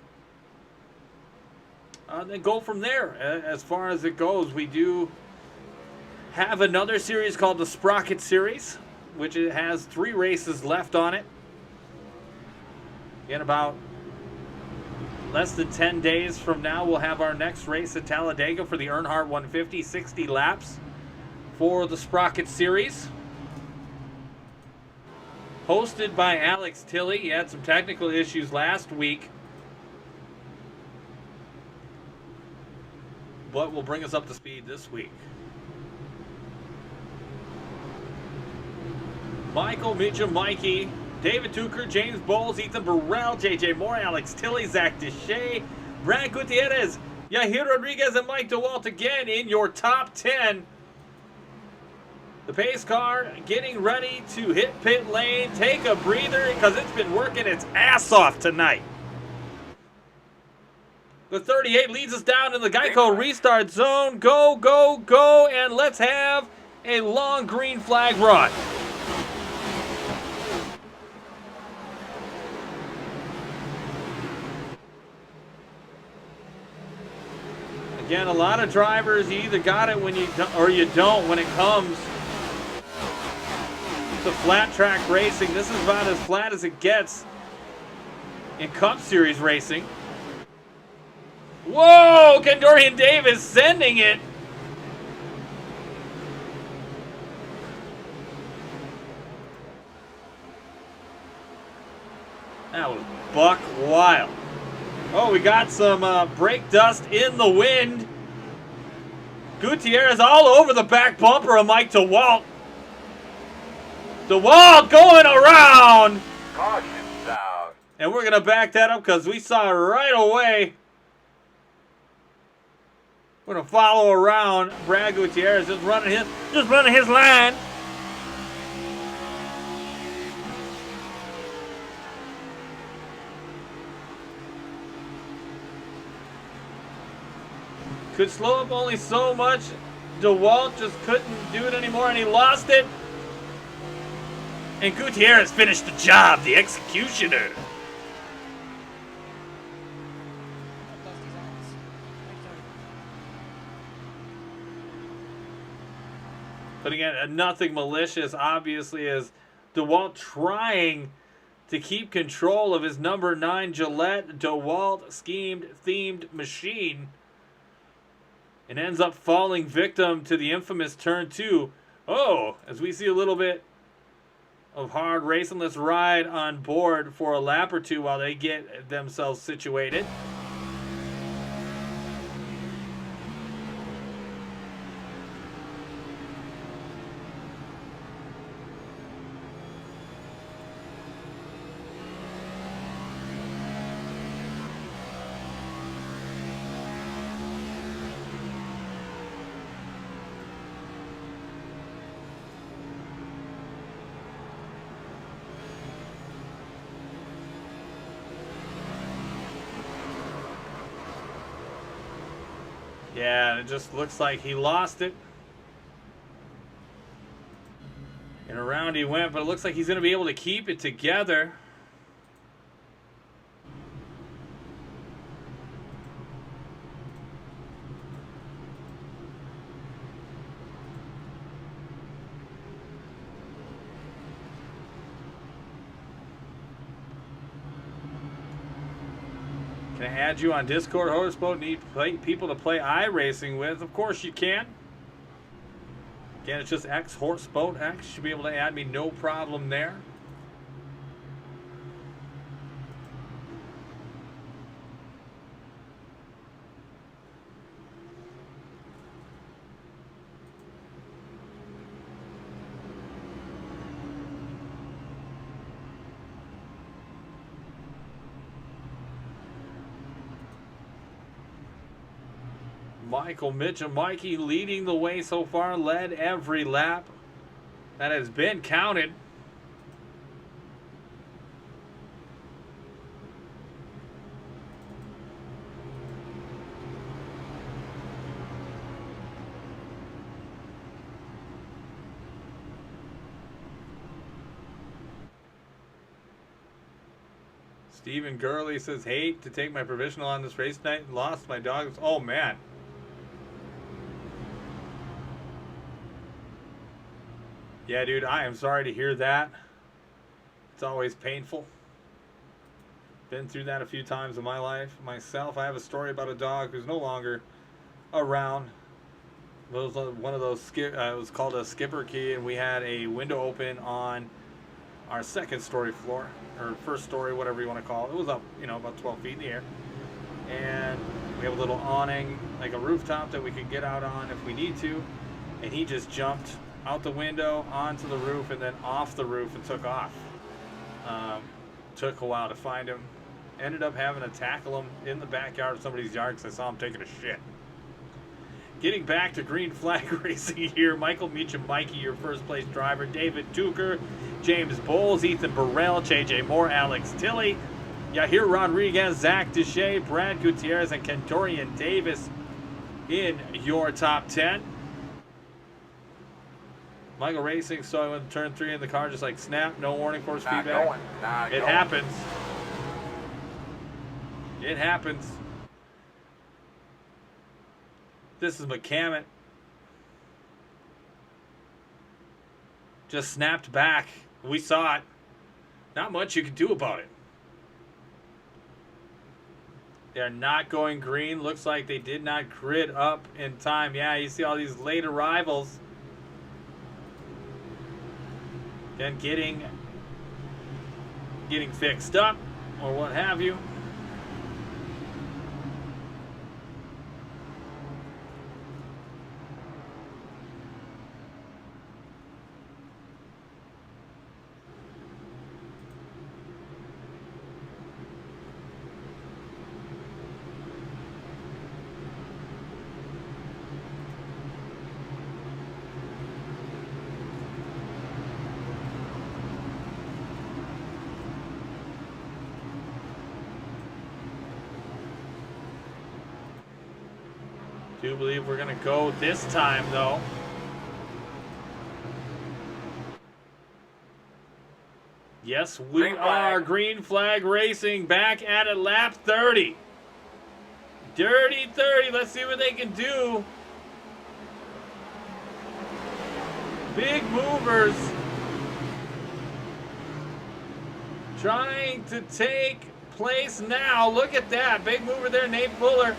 Then go from there. As far as it goes, we do have another series called the Sprocket Series, which it has 3 races left on it. In about less than 10 days from now, we'll have our next race at Talladega for the Earnhardt 150, 60 laps for the Sprocket Series. Hosted by Alex Tilley. He had some technical issues last week, but will bring us up to speed this week. Michael, Mitchum, Mikey, David Tucker, James Bowles, Ethan Burrell, JJ Moore, Alex Tilley, Zach Deshay, Brad Gutierrez, Yahir Rodriguez, and Mike DeWalt again in your top 10. The pace car getting ready to hit pit lane. Take a breather because it's been working its ass off tonight. The 38 leads us down in the Geico restart zone. Go, go, go, and let's have a long green flag run. Again, a lot of drivers, you either got it when you or you don't when it comes to flat track racing. This is about as flat as it gets in Cup Series racing. Whoa! Kendorian Davis sending it. That was buck wild. Oh, we got some brake dust in the wind. Gutierrez all over the back bumper of Mike DeWalt. DeWalt going around. Caution sound. And we're going to back that up because we saw it right away. We're going to follow around Brad Gutierrez just running his line. Could slow up only so much. DeWalt just couldn't do it anymore, and he lost it. And Gutierrez finished the job, the executioner. But again, nothing malicious, obviously, as DeWalt trying to keep control of his number 9 Gillette DeWalt schemed themed machine. And ends up falling victim to the infamous turn 2. Oh, as we see a little bit of hard racing. Let's ride on board for a lap or two while they get themselves situated. Yeah, it just looks like he lost it. And around he went, but it looks like he's going to be able to keep it together. Can I add you on Discord, Horseboat? Need people to play iRacing with? Of course you can. Again, it's just X Horseboat X. Should be able to add me, no problem there. Michael Mitchell, Mikey leading the way so far, led every lap that has been counted. Stephen Gurley says, hate to take my provisional on this race night. Lost my dogs. Oh, man. Yeah, dude, I am sorry to hear that. It's always painful. Been through that a few times in my life. Myself, I have a story about a dog who's no longer around. It was one of those, it was called a skipper key, and we had a window open on our second story floor, or first story, whatever you want to call it. It was up, you know, about 12 feet in the air. And we have a little awning, like a rooftop that we could get out on if we need to. And he just jumped out the window, onto the roof, and then off the roof and took off. Took a while to find him. Ended up having to tackle him in the backyard of somebody's yard because I saw him taking a shit. Getting back to green flag racing here, Michael Meacham, Mikey, your first place driver, David Tucker, James Bowles, Ethan Burrell, JJ Moore, Alex Tilley, Yahir Rodriguez, Zach Deshay, Brad Gutierrez, and Kentorian Davis in your top 10. Michael Racing, so I went to turn 3 in the car, just like snap, no warning, force feedback. It happens. It happens. This is McCammon. Just snapped back. We saw it. Not much you can do about it. They're not going green. Looks like they did not grid up in time. Yeah, you see all these late arrivals. And getting fixed up or what have you. Do believe we're going to go this time, though. Yes, we are. Green flag racing back at it, lap 30. Dirty 30. Let's see what they can do. Big movers trying to take place now. Look at that. Big mover there, Nate Fuller.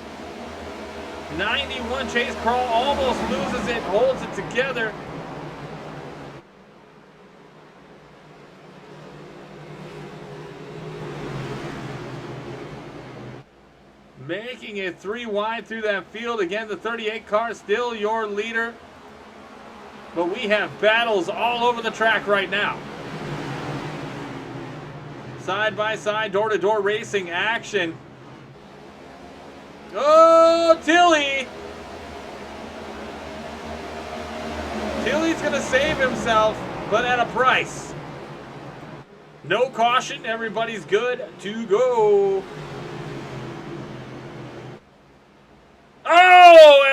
91, Chase Crawl almost loses it, holds it together. Making it 3 wide through that field. Again, the 38 car still your leader. But we have battles all over the track right now. Side by side, door-to-door racing action. Oh, Tilly! Tilly's going to save himself, but at a price. No caution. Everybody's good to go. Oh,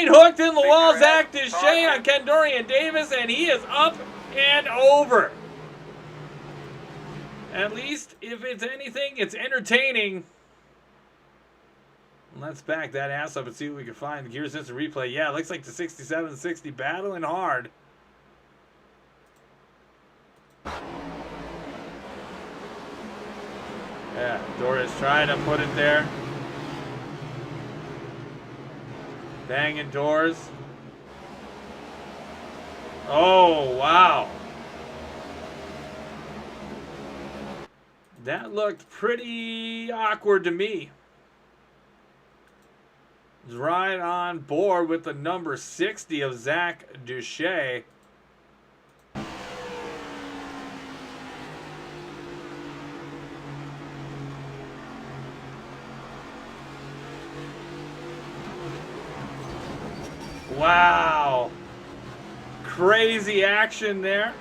Straight hooked in the wall, Zach Deshay on Kendorian Davis, and he is up and over. At least, if it's anything, it's entertaining. Let's back that ass up and see what we can find. The Gears Instant Replay. Yeah, it looks like the 67-60 battling hard. Yeah, Doris trying to put it there. Banging doors. Oh, wow. That looked pretty awkward to me. Right on board with the number 60 of Zach Deshay. Wow. Crazy action there.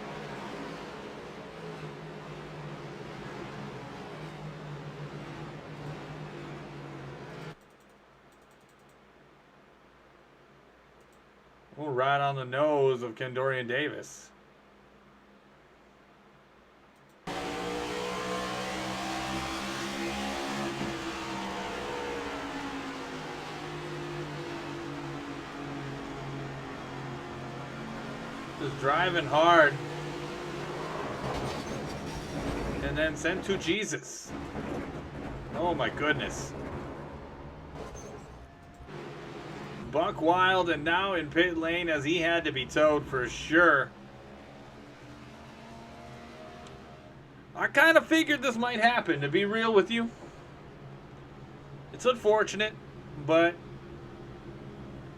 Oh, right on the nose of Kendorian Davis. Just driving hard. And then sent to Jesus. Oh my goodness. Buck wild and now in pit lane as he had to be towed for sure. I kind of figured this might happen, to be real with you. It's unfortunate, but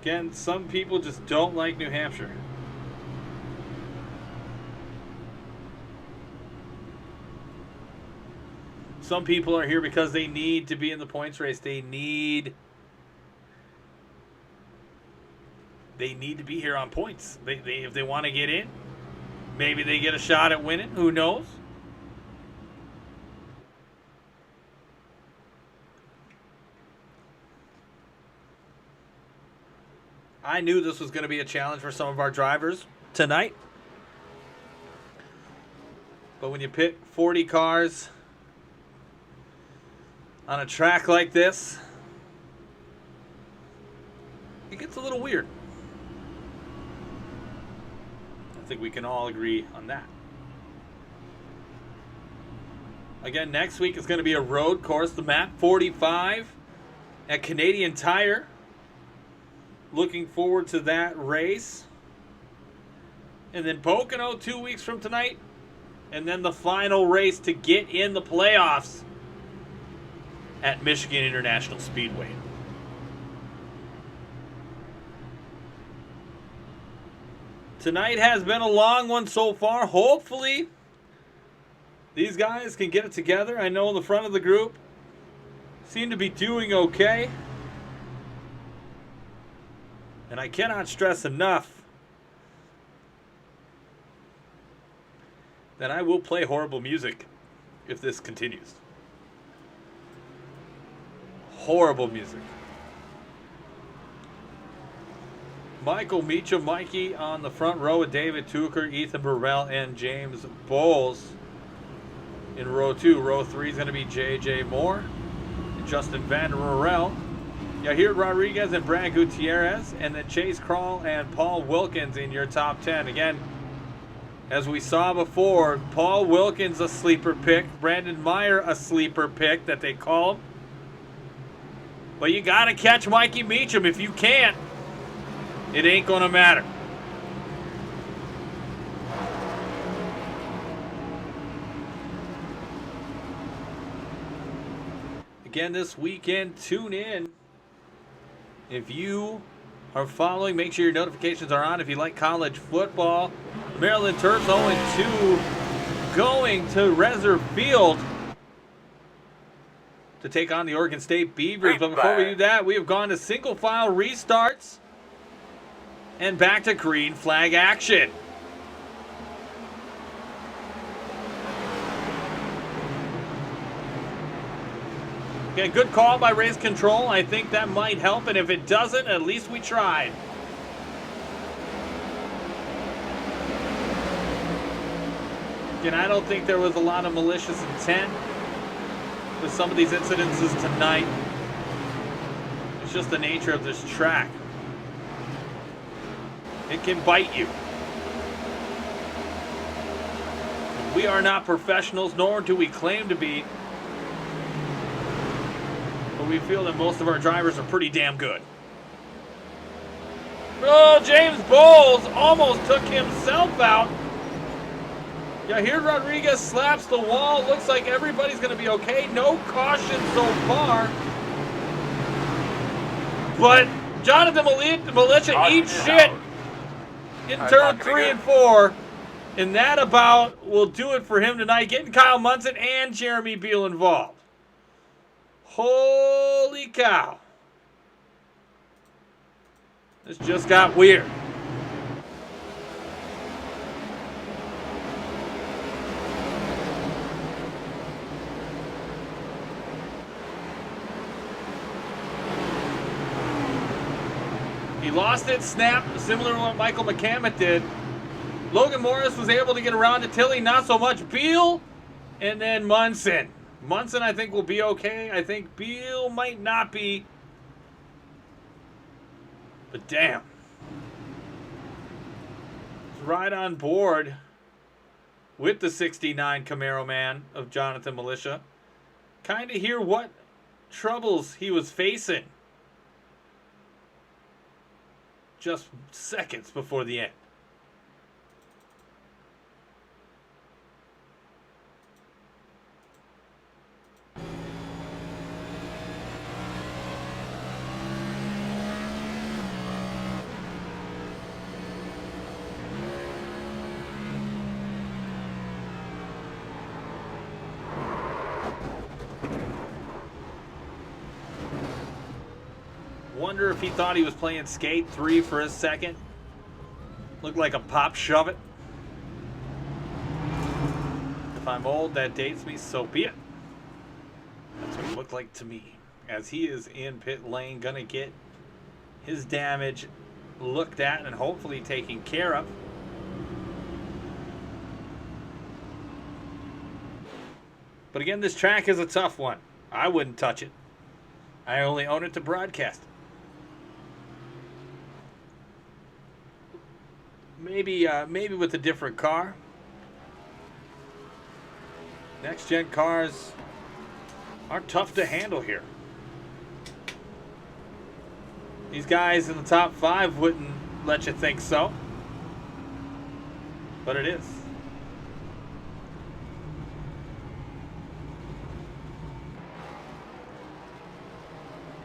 again, some people just don't like New Hampshire. Some people are here because they need to be in the points race. They need to be here on points. If they want to get in, maybe they get a shot at winning. Who knows? I knew this was going to be a challenge for some of our drivers tonight. But when you pit 40 cars on a track like this, it gets a little weird. I think we can all agree on that. Again, next week is going to be a road course, the map 45 at Canadian Tire. Looking forward to that race. And then Pocono 2 weeks from tonight. And then the final race to get in the playoffs at Michigan International Speedway. Tonight has been a long one so far. Hopefully, these guys can get it together. I know in the front of the group seem to be doing okay. And I cannot stress enough that I will play horrible music if this continues. Horrible music. Michael Meacham, Mikey on the front row with David Tucker, Ethan Burrell, and James Bowles. In row 2, row 3 is going to be J.J. Moore, and Justin Van Rorel. Yahir Rodriguez and Brad Gutierrez, and then Chase Krall and Paul Wilkins in your top 10. Again, as we saw before, Paul Wilkins a sleeper pick, Brandon Meyer a sleeper pick that they called. But you got to catch Mikey Meacham. If you can't, it ain't going to matter. Again, this weekend, tune in. If you are following, make sure your notifications are on. If you like college football, Maryland Terps 0-2 going to Reserve Field to take on the Oregon State Beavers. But before we do that, we have gone to single file restarts and back to green flag action. Okay, good call by Race Control. I think that might help, and if it doesn't, at least we tried. Again, I don't think there was a lot of malicious intent with some of these incidences tonight. It's just the nature of this track. It can bite you. We are not professionals, nor do we claim to be. But we feel that most of our drivers are pretty damn good. Oh, James Bowles almost took himself out. Yeah, here Rodriguez slaps the wall. Looks like everybody's going to be okay. No caution so far. But Jonathan Militia eats shit in turn 3 and 4. And that about will do it for him tonight. Getting Kyle Munson and Jeremy Beal involved. Holy cow. This just got weird. He lost it, snap, similar to what Michael McCammett did. Logan Morris was able to get around to Tilly, not so much. Beal, and then Munson. Munson, I think, will be okay. I think Beal might not be. But damn. He's right on board with the 69 Camaro man of Jonathan Militia. Kind of hear what troubles he was facing just seconds before the end. Wonder if he thought he was playing Skate 3 for a second. Looked like a pop shove it. If I'm old, that dates me, so be it. That's what it looked like to me. As he is in pit lane, gonna get his damage looked at and hopefully taken care of. But again, this track is a tough one. I wouldn't touch it. I only own it to broadcast. Maybe with a different car. Next gen cars are tough to handle here. These guys in the top 5 wouldn't let you think so. But it is.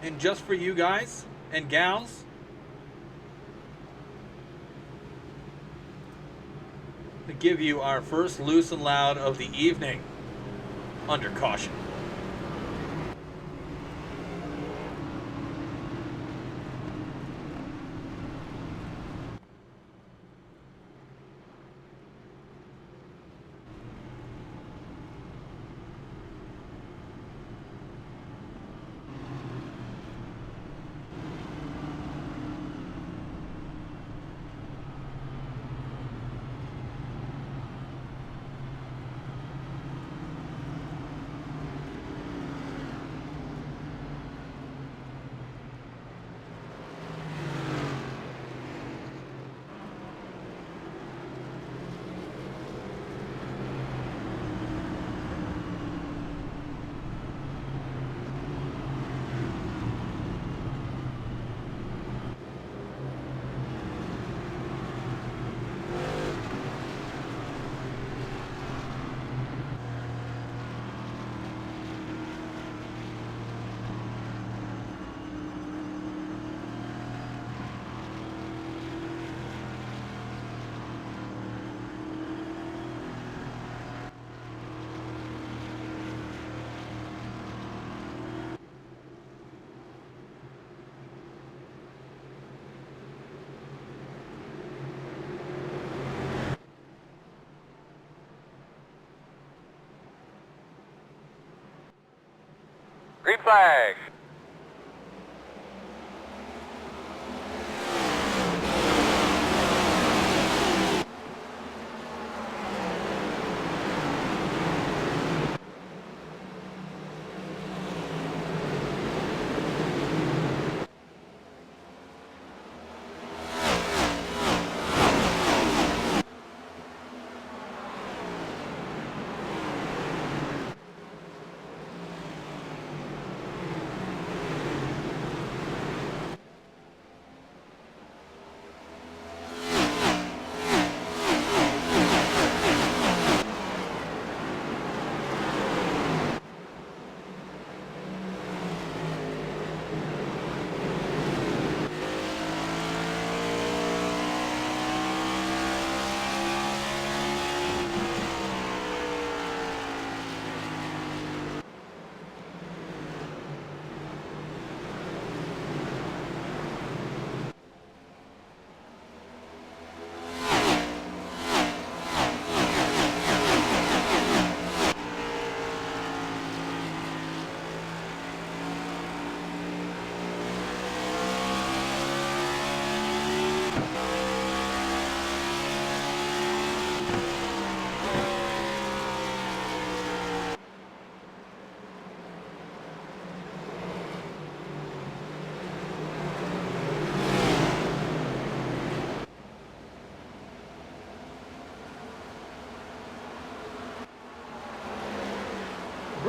And just for you guys and gals, to give you our first loose and loud of the evening under caution. Green flag.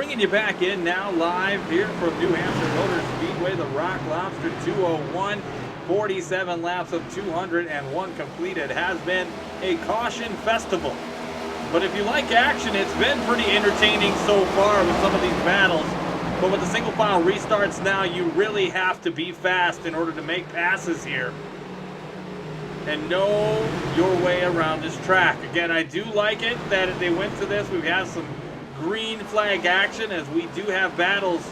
Bringing you back in now live here from New Hampshire Motor Speedway, the Rock Lobster 201. 47 laps of 201 completed. Has been a caution festival. But if you like action, it's been pretty entertaining so far with some of these battles. But with the single file restarts now, you really have to be fast in order to make passes here and know your way around this track. Again, I do like it that they went to this. We've had some green flag action as we do have battles,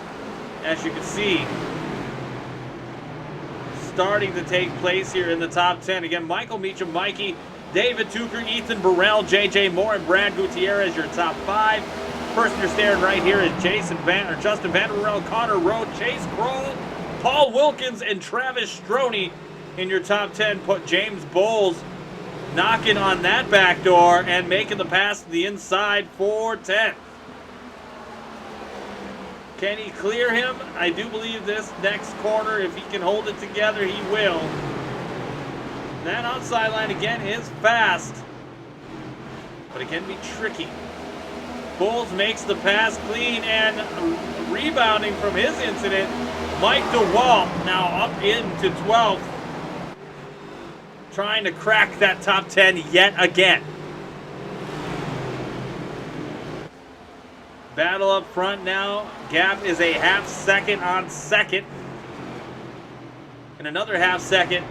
as you can see, starting to take place here in the top 10. Again, Michael Meacham, Mikey, David Tucker, Ethan Burrell, JJ Moore, and Brad Gutierrez, your top 5. Person you're staring right here is Justin Vanderwell, Connor Rowe, Chase Kroll, Paul Wilkins, and Travis Stroney in your top 10. Put James Bowles knocking on that back door and making the pass to the inside for 10th. Can he clear him? I do believe this next corner, if he can hold it together, he will. That outside line again is fast, but it can be tricky. Bowles makes the pass clean, and rebounding from his incident, Mike DeWalt now up into 12th, trying to crack that top 10 yet again. Battle up front now. Gap is a half second on second, and another half second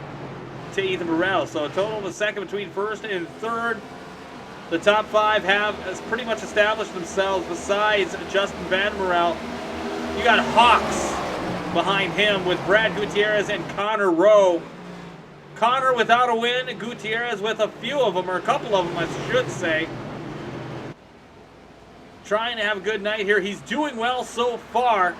to Ethan Burrell. So a total of a second between first and third. The top 5 have pretty much established themselves. Besides Justin Vanderwell, you got Hawks behind him with Brad Gutierrez and Connor Rowe. Connor without a win, Gutierrez with a few of them, or a couple of them, I should say. Trying to have a good night here. He's doing well so far.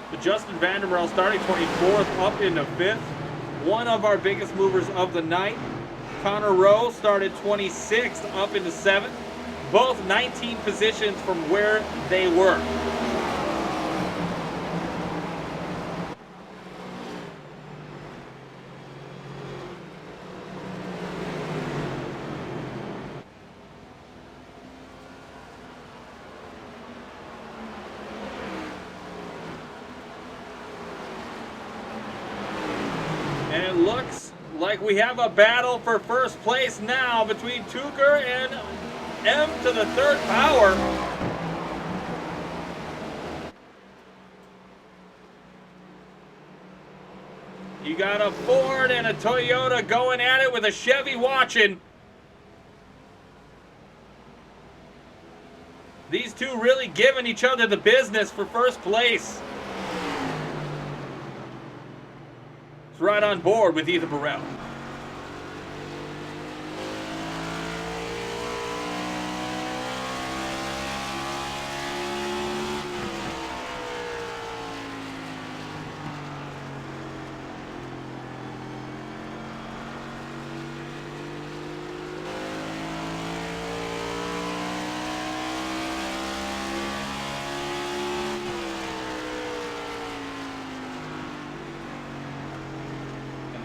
But Justin Vanderwell starting 24th up into 5th. One of our biggest movers of the night. Connor Rowe started 26th up into 7th. Both 19 positions from where they were. And it looks like we have a battle for first place now between Tucker and M to the 3rd power. You got a Ford and a Toyota going at it with a Chevy watching. These two really giving each other the business for first place. Right on board with Ethan Burrell.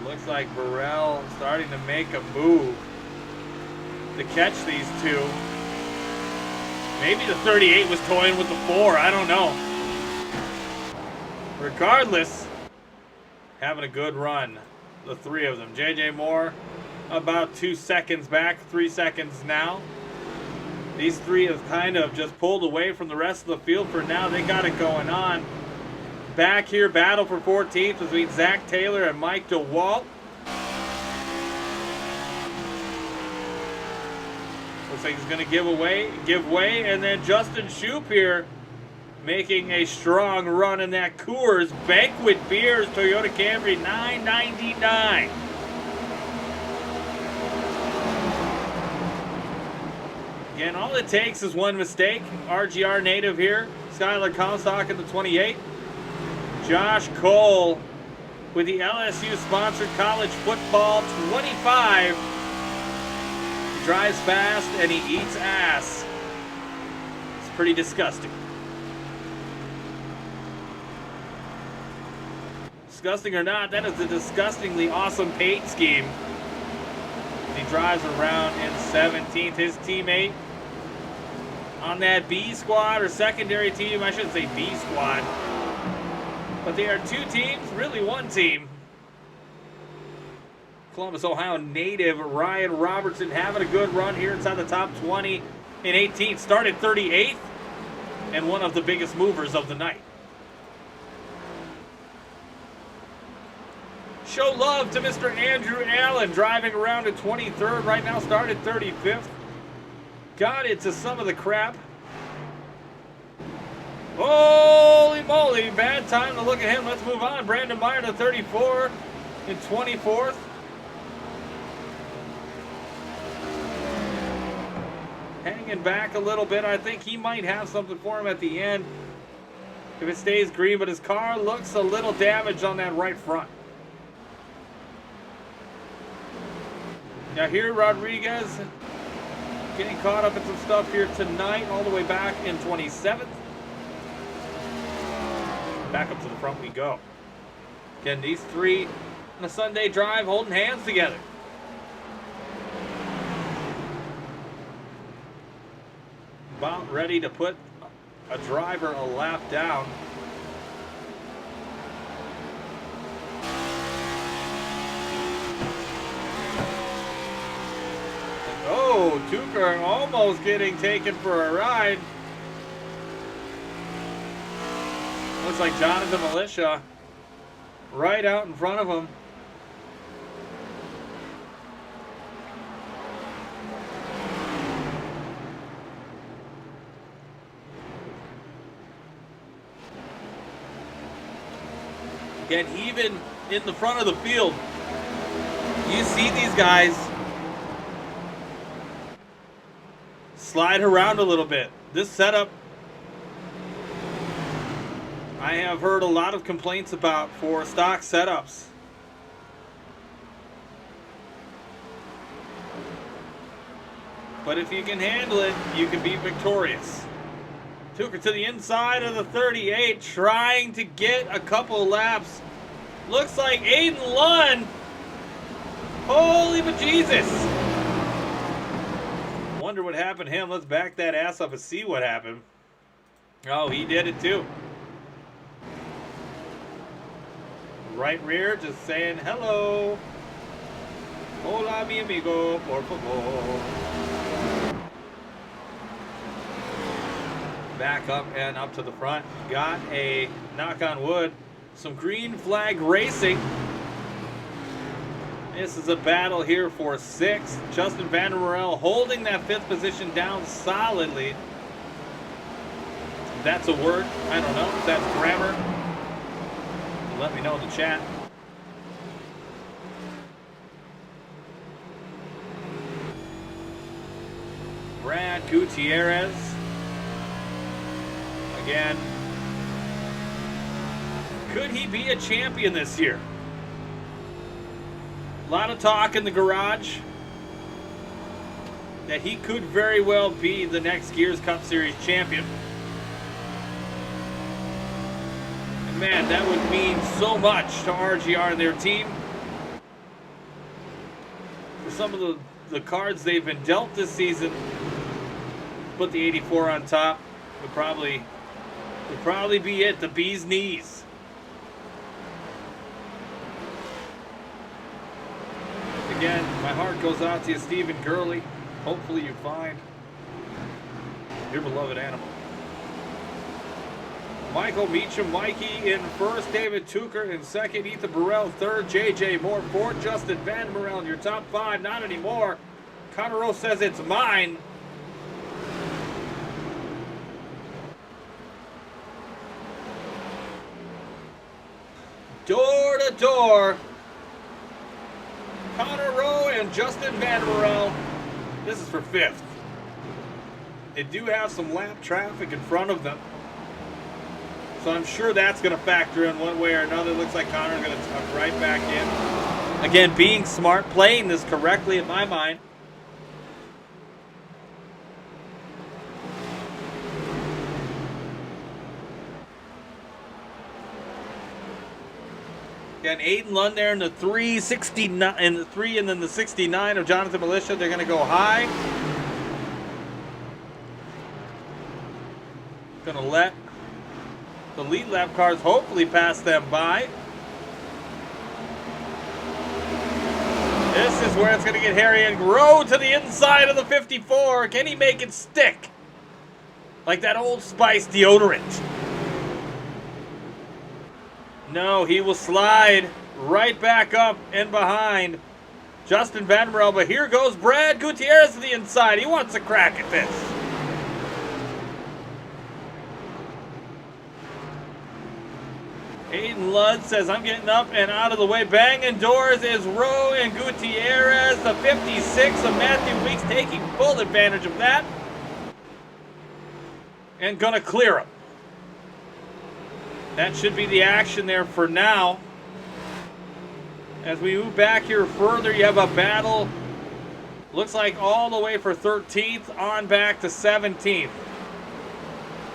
Looks like Burrell starting to make a move to catch these two. Maybe the 38 was toying with the 4. I don't know. Regardless, having a good run, the 3 of them. JJ Moore about 2 seconds back, 3 seconds now. These 3 have kind of just pulled away from the rest of the field for now. They got it going on. Back here, battle for 14th between Zach Taylor and Mike DeWalt. Looks like he's going to give way, and then Justin Shoup here making a strong run in that Coors Banquet Beers Toyota Camry $9.99. Again, all it takes is one mistake. RGR native here, Skylar Comstock in the 28. Josh Cole with the LSU-sponsored college football 25. He drives fast and he eats ass. It's pretty disgusting. Disgusting or not, that is a disgustingly awesome paint scheme. He drives around in 17th. His teammate on that B squad or secondary team. I shouldn't say B squad. But they are two teams, really one team. Columbus, Ohio native Ryan Robertson having a good run here inside the top 20 in 18th. Started 38th and one of the biggest movers of the night. Show love to Mr. Andrew Allen, driving around at 23rd right now, started 35th. Got into some of the crap. Holy moly, bad time to look at him. Let's move on. Brandon Meyer to 34 in 24th. Hanging back a little bit. I think he might have something for him at the end if it stays green, but his car looks a little damaged on that right front. Now here, Rodriguez getting caught up in some stuff here tonight, all the way back in 27th. Back up to the front we go. Again, these three on a Sunday drive holding hands together. About ready to put a driver a lap down. Oh, Tucker almost getting taken for a ride. Looks like Jonathan Militia right out in front of him. Again, even in the front of the field, you see these guys slide around a little bit. This setup, I have heard a lot of complaints about for stock setups. But if you can handle it, you can be victorious. Took her to the inside of the 38, trying to get a couple laps. Looks like Aiden Lund. Holy bejesus. Wonder what happened to him. Let's back that ass up and see what happened. Oh, he did it too. Right rear just saying hello. Hola mi amigo, por favor. Back up and up to the front. Got a, knock on wood, some green flag racing. This is a battle here for 6th. Justin Van Morel holding that 5th position down solidly. That's a word. I don't know if that's grammar. Let me know in the chat. Brad Gutierrez. Again, could he be a champion this year? A lot of talk in the garage that he could very well be the next Gears Cup Series champion. And man, that would mean so much to RGR and their team. For some of the cards they've been dealt this season, put the 84 on top would probably be it, the bee's knees. Again, my heart goes out to you, Stephen Gurley. Hopefully you find your beloved animal. Michael Meacham, Mikey in first, David Tucker in second, Ethan Burrell third, JJ Moore fourth, Justin Van Morel in your top 5. Not anymore. Connor Rose says it's mine. Door to door, Connor Rowe and Justin Van Morel. This is for 5th. They do have some lap traffic in front of them, so I'm sure that's going to factor in one way or another. Looks like Connor's going to tuck right back in. Again, being smart, playing this correctly in my mind. Got Aiden Lund there in the 369 and the 3 and then the 69 of Jonathan Militia. They're going to go high. Gonna let the lead lap cars hopefully pass them by. This is where it's going to get hairy and grow to the inside of the 54. Can he make it stick? Like that Old Spice deodorant. No, he will slide right back up and behind Justin Van Merel. But here goes Brad Gutierrez to the inside. He wants a crack at this. Aiden Ludd says, I'm getting up and out of the way. Banging doors is Rowe and Gutierrez. The 56 of Matthew Weeks taking full advantage of that. And gonna clear him. That should be the action there for now. As we move back here further, you have a battle. Looks like all the way for 13th on back to 17th.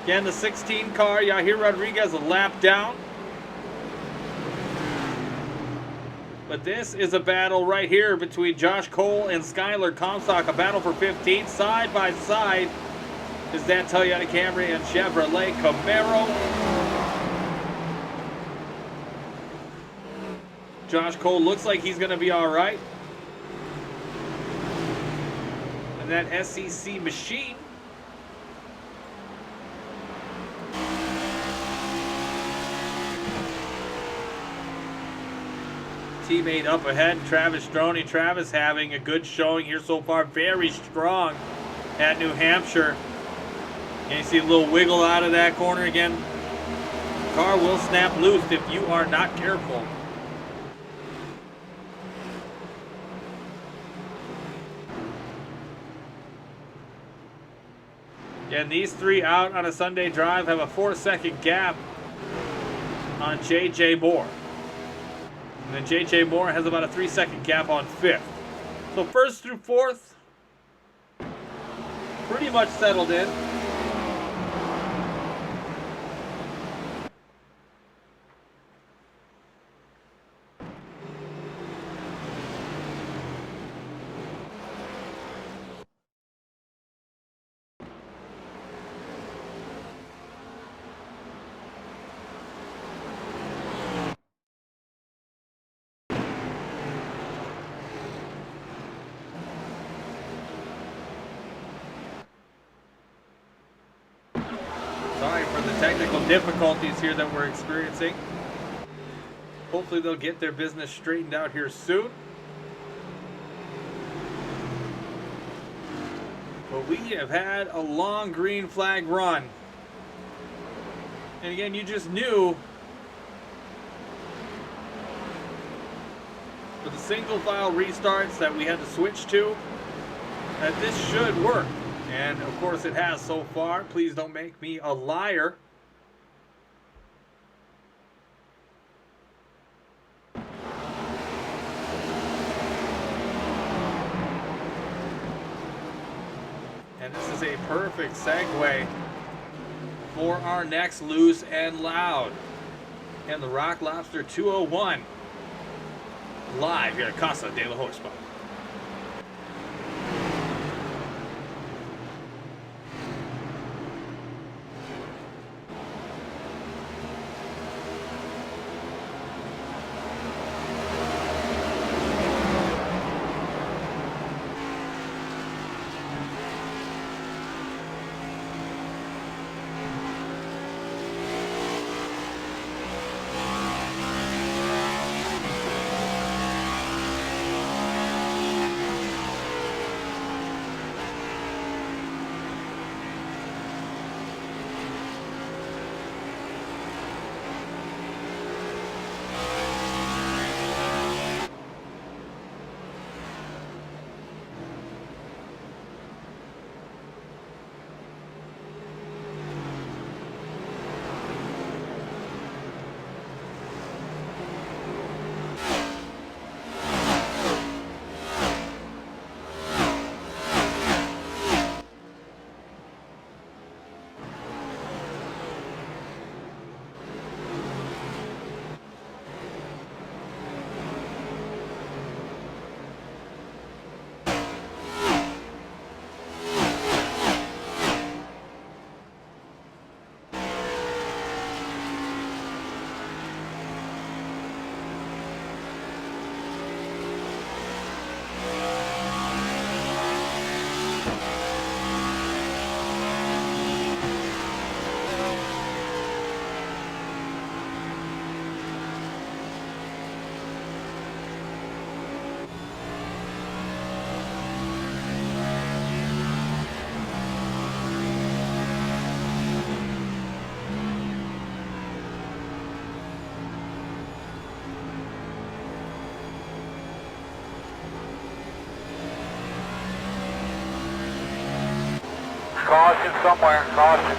Again, the 16 car, Yahir Rodriguez a lap down. But this is a battle right here between Josh Cole and Skylar Comstock. A battle for 15th, side by side. Is that Toyota Camry and Chevrolet Camaro. Josh Cole looks like he's going to be all right. And that SEC machine. Teammate up ahead, Travis Stroney. Travis having a good showing here so far. Very strong at New Hampshire. And you see a little wiggle out of that corner again. Car will snap loose if you are not careful. And these three out on a Sunday drive have a 4-second gap on J.J. Moore. And then J.J. Moore has about a 3-second gap on 5th. So 1st through 4th, pretty much settled in. Sorry for the technical difficulties here that we're experiencing. Hopefully they'll get their business straightened out here soon. But we have had a long green flag run. And again, you just knew with the single file restarts that we had to switch to that this should work. And of course it has so far. Please don't make me a liar. And this is a perfect segue for our next Loose and Loud. And the Rock Lobster 201 live here at Casa de la Horseball. Caution somewhere. Caution.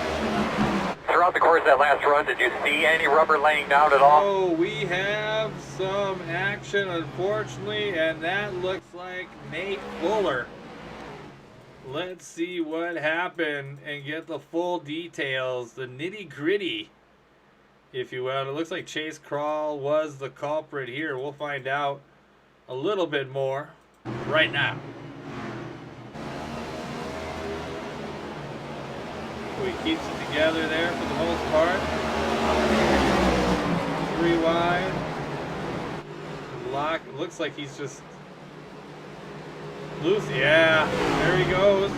Throughout the course of that last run, did you see any rubber laying down at all? Oh, we have some action, unfortunately, and that looks like Nate Fuller. Let's see what happened and get the full details, the nitty-gritty, if you will. It looks like Chase Crawl was the culprit here. We'll find out a little bit more right now. He keeps it together there for the most part. 3 wide. Lock. Looks like he's just loose. Yeah, there he goes.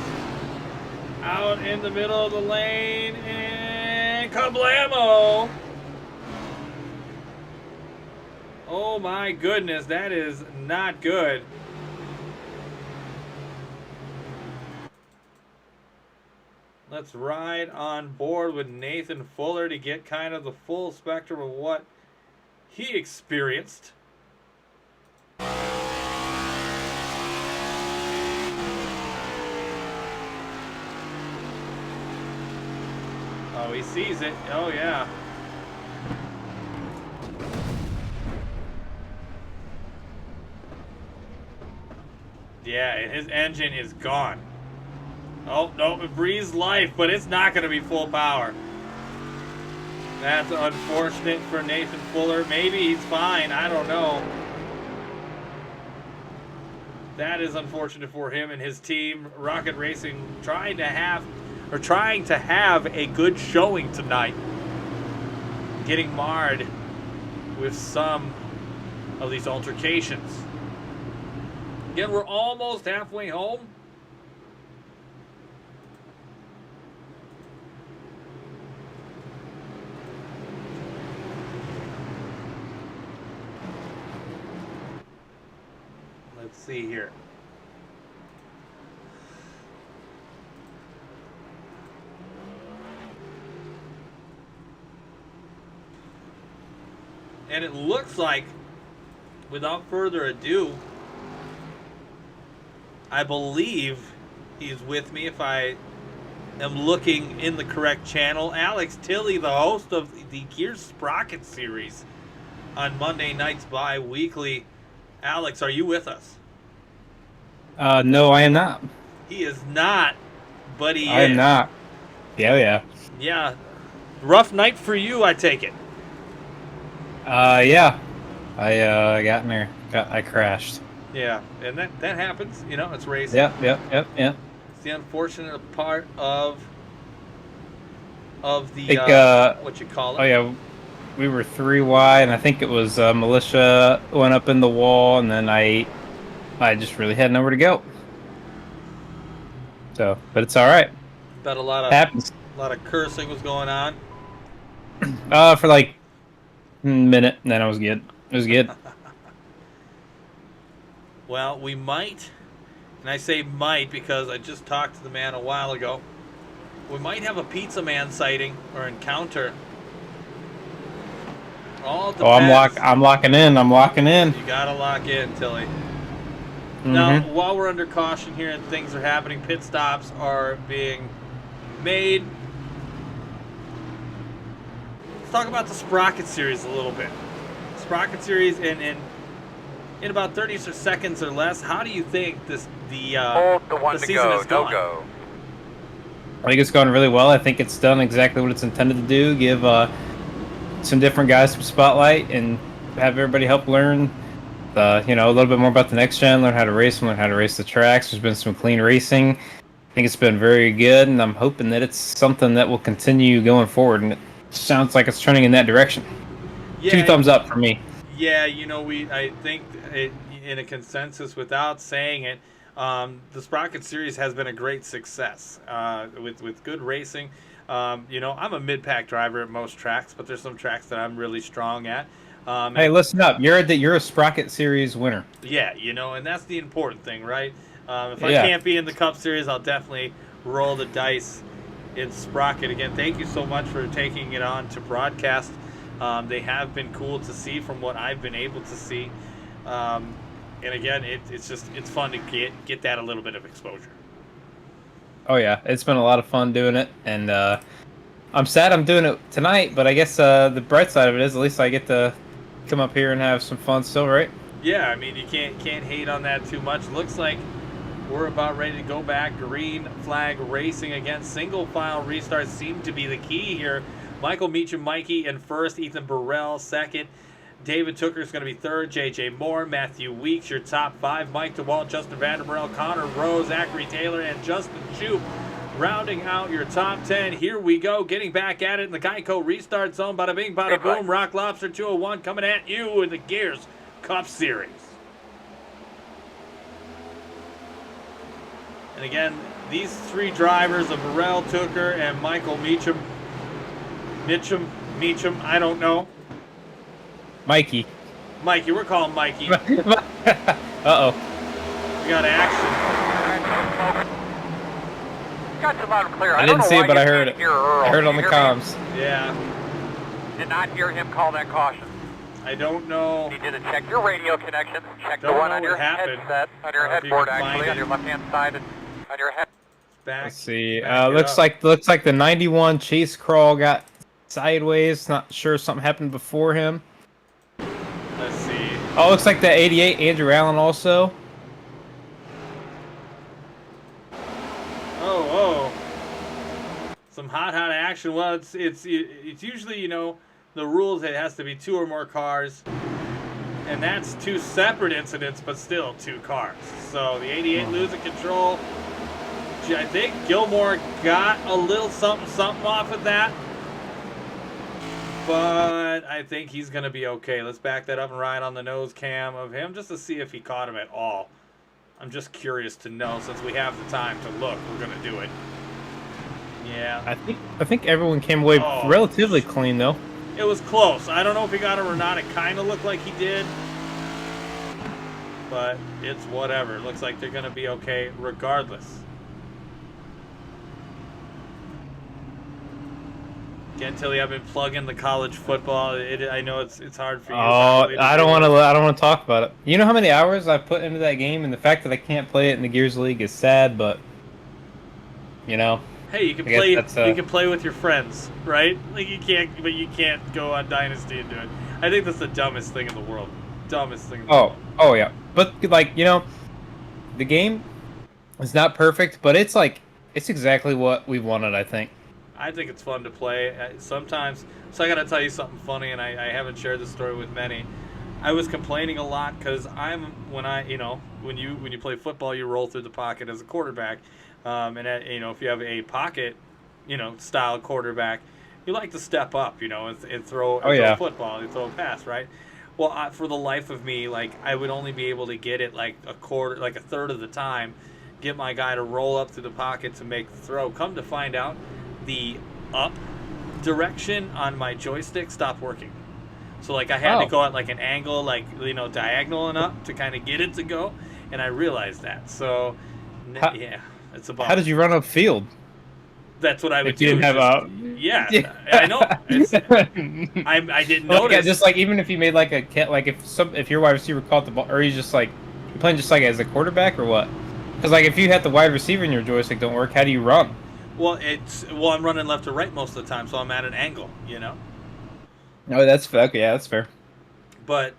Out in the middle of the lane and kablamo! Oh my goodness, that is not good. Let's ride on board with Nathan Fuller to get kind of the full spectrum of what he experienced. Oh, he sees it. Oh, yeah. Yeah, and his engine is gone. Oh, no, it breathes life, but it's not going to be full power. That's unfortunate for Nathan Fuller. Maybe he's fine. I don't know. That is unfortunate for him and his team. Rocket Racing trying to have a good showing tonight. Getting marred with some of these altercations. Again, we're almost halfway home. Let's see here. And it looks like, without further ado, I believe he's with me if I am looking in the correct channel. Alex Tilley, the host of the Gears Sprocket series on Monday nights bi-weekly. Alex, are you with us? No, I am not. He is not, but he is. I am not. Yeah. Yeah. Rough night for you, I take it. Yeah. I got in there. I crashed. Yeah, and that happens. You know, it's racing. Yep. It's the unfortunate part of the think, what you call it. Oh yeah, we were 3 wide, and I think it was militia went up in the wall, and then I just really had nowhere to go. So, but it's all right. Bet a lot of cursing was going on. For like a minute, and then I was good. It was good. Well, we might, and I say might because I just talked to the man a while ago. We might have a pizza man sighting or encounter. All depends. I'm locking in. You gotta lock in, Tilly. Mm-hmm. Now, while we're under caution here and things are happening, pit stops are being made. Let's talk about the Sprocket Series a little bit. Sprocket Series in about 30 seconds or less. How do you think Hold the one the to season go. is going? Go. I think it's going really well. I think it's done exactly what it's intended to do. Give some different guys some spotlight and have everybody help learn a little bit more about the next gen, learn how to race them, learn how to race the tracks. There's been some clean racing. I think it's been very good, and I'm hoping that it's something that will continue going forward, and it sounds like it's turning in that direction. Yeah, 2 thumbs up for me. Yeah, I think in a consensus, without saying it, the Sprocket Series has been a great success with good racing. I'm a mid-pack driver at most tracks, but there's some tracks that I'm really strong at. Hey, listen up. You're a Sprocket Series winner. Yeah, and that's the important thing, right? If I can't be in the Cup Series, I'll definitely roll the dice in Sprocket. Again, thank you so much for taking it on to broadcast. They have been cool to see from what I've been able to see. And again, it's fun to get that a little bit of exposure. Oh yeah, it's been a lot of fun doing it, and I'm sad I'm doing it tonight, but I guess the bright side of it is at least I get to come up here and have some fun still, right? Yeah, I mean, you can't hate on that too much. Looks like we're about ready to go back. Green flag racing again. Single file restarts seem to be the key here. Michael Meacham, Mikey in first. Ethan Burrell second. David Tooker's going to be third. J.J. Moore, Matthew Weeks, your top 5. Mike DeWalt, Justin Vanderbilt, Connor Rose, Zachary Taylor, and Justin Shoup rounding out your top 10. Here we go, getting back at it in the Geico restart zone. Bada bing, bada boom. Rock Lobster 201 coming at you in the Gears Cup Series. And again, these 3 drivers of Burrell, Tooker, and Michael Meacham, I don't know. Mikey, we're calling Mikey. Uh-oh. We got action. Got you loud and clear. I don't didn't know see why it, but you I heard can't it. hear Earl. I heard it on Did the you hear me? comms. Yeah. Did not hear him call that caution. I don't know. You need to check your radio connection. Check the Don't one know on what your happened. headset, on your If you headboard can find actually, it. on your left-hand side, and on your head. Back. Let's see. back it Looks up. like the 91 Chase Crawl got sideways. Not sure something happened before him. Let's see. Oh, looks like the 88 Andrew Allen also. Oh. Some hot action. Well, it's usually, you know, the rules, it has to be 2 or more cars. And that's 2 separate incidents, but still 2 cars. So the 88 losing control. I think Gilmore got a little something off of that. But I think he's going to be okay. Let's back that up and ride on the nose cam of him just to see if he caught him at all. I'm just curious to know, since we have the time to look, we're going to do it. Yeah. I think everyone came away Oh. relatively clean though. It was close. I don't know if he got him or not. It kind of looked like he did. But it's whatever. It looks like they're going to be okay regardless. Again, Tilly, I've been plugging the college football. I know it's hard for you. Oh, I don't want to talk about it. You know how many hours I've put into that game, and the fact that I can't play it in the Gears League is sad. But you know, Hey, you can I guess play. that's, You can play with your friends, right? Like you can't go on Dynasty and do it. I think that's the dumbest thing in the world. Dumbest thing in the world. oh yeah. But like you know, the game is not perfect, but it's exactly what we wanted. I think. I think it's fun to play. Sometimes, so I got to tell you something funny, and I haven't shared this story with many. I was complaining a lot because when you play football, you roll through the pocket as a quarterback, if you have a pocket, style quarterback, you like to step up, and throw a football, and throw a pass, right? Well, for the life of me, like I would only be able to get it like a third of the time, get my guy to roll up through the pocket to make the throw. Come to find out, the up direction on my joystick stopped working. So like I had to go at like an angle, diagonal and up to kind of get it to go, and I realized that. So it's a bummer. How did you run upfield? That's what I would If you do. didn't have Yeah, I know. I didn't notice. Yeah, just like even if you made like if your wide receiver caught the ball, or you just like you're playing just like as a quarterback or what? Because like if you had the wide receiver and your joystick don't work, how do you run? Well, I'm running left to right most of the time, so I'm at an angle, No, that's fair. Okay, yeah, that's fair. But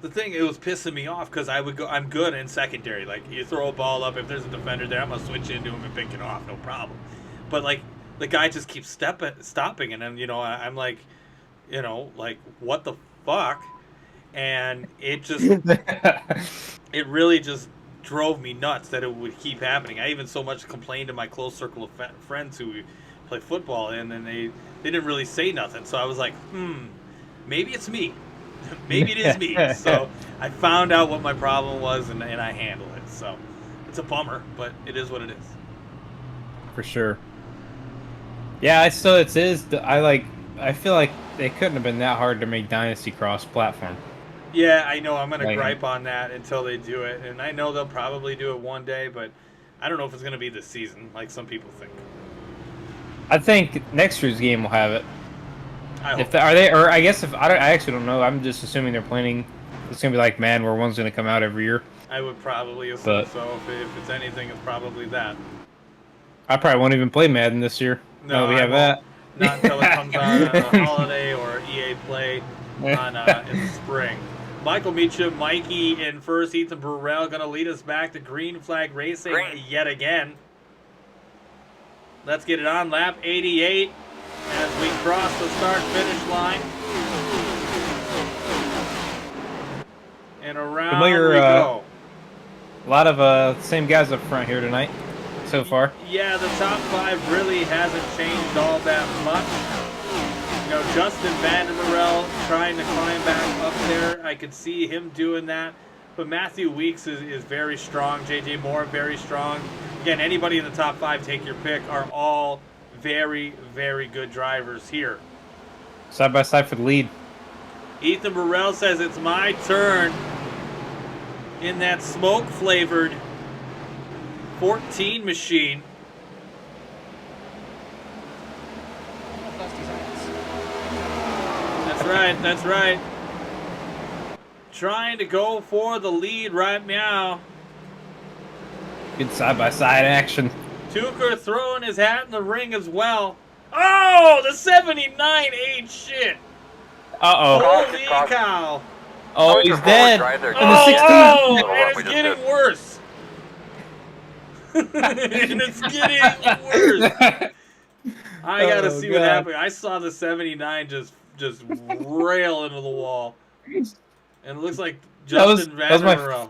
the thing, it was pissing me off because I'm good in secondary. Like, you throw a ball up, if there's a defender there, I'm going to switch into him and pick it off, no problem. But, like, the guy just keeps stopping, and then, I'm like, what the fuck? And it just, it really just drove me nuts that it would keep happening. I even so much complained to my close circle of friends who we play football in, and they didn't really say nothing. So I was like, maybe it's me. Maybe it is me. So I found out what my problem was, and I handle it. So it's a bummer, but it is what it is. For sure. Yeah, I feel like it couldn't have been that hard to make Dynasty cross-platform. Yeah, I know. I'm going to gripe on that until they do it. And I know they'll probably do it one day, but I don't know if it's going to be this season, like some people think. I think next year's game will have it. I actually don't know. I'm just assuming they're planning. It's going to be like, man, where one's going to come out every year. would probably assume so. If it's anything, it's probably that. I probably won't even play Madden this year. No, we I have won't. that. Not until it comes on a holiday or EA Play on in the spring. Michael Meacham, Mikey in first. Ethan Burrell going to lead us back to Green Flag Racing yet again. Let's get it on lap 88 as we cross the start-finish line. And around we go. A lot of same guys up front here tonight so far. Yeah, the top 5 really hasn't changed all that much. You know, Justin Vandermerel trying to climb back up there. I could see him doing that. But Matthew Weeks is very strong. J.J. Moore, very strong. Again, anybody in the top 5, take your pick, are all very, very good drivers here. Side by side for the lead. Ethan Burrell says it's my turn in that smoke-flavored 14 machine. That's right, that's right. Trying to go for the lead right now. Good side-by-side action. Tucker throwing his hat in the ring as well. Oh, the 79 ate shit. Uh-oh. Holy cow. Oh, he's dead. Oh, and it's getting worse. And it's getting worse. I gotta see what happened. I saw the 79 just rail into the wall. And it looks like Justin Vandermerel.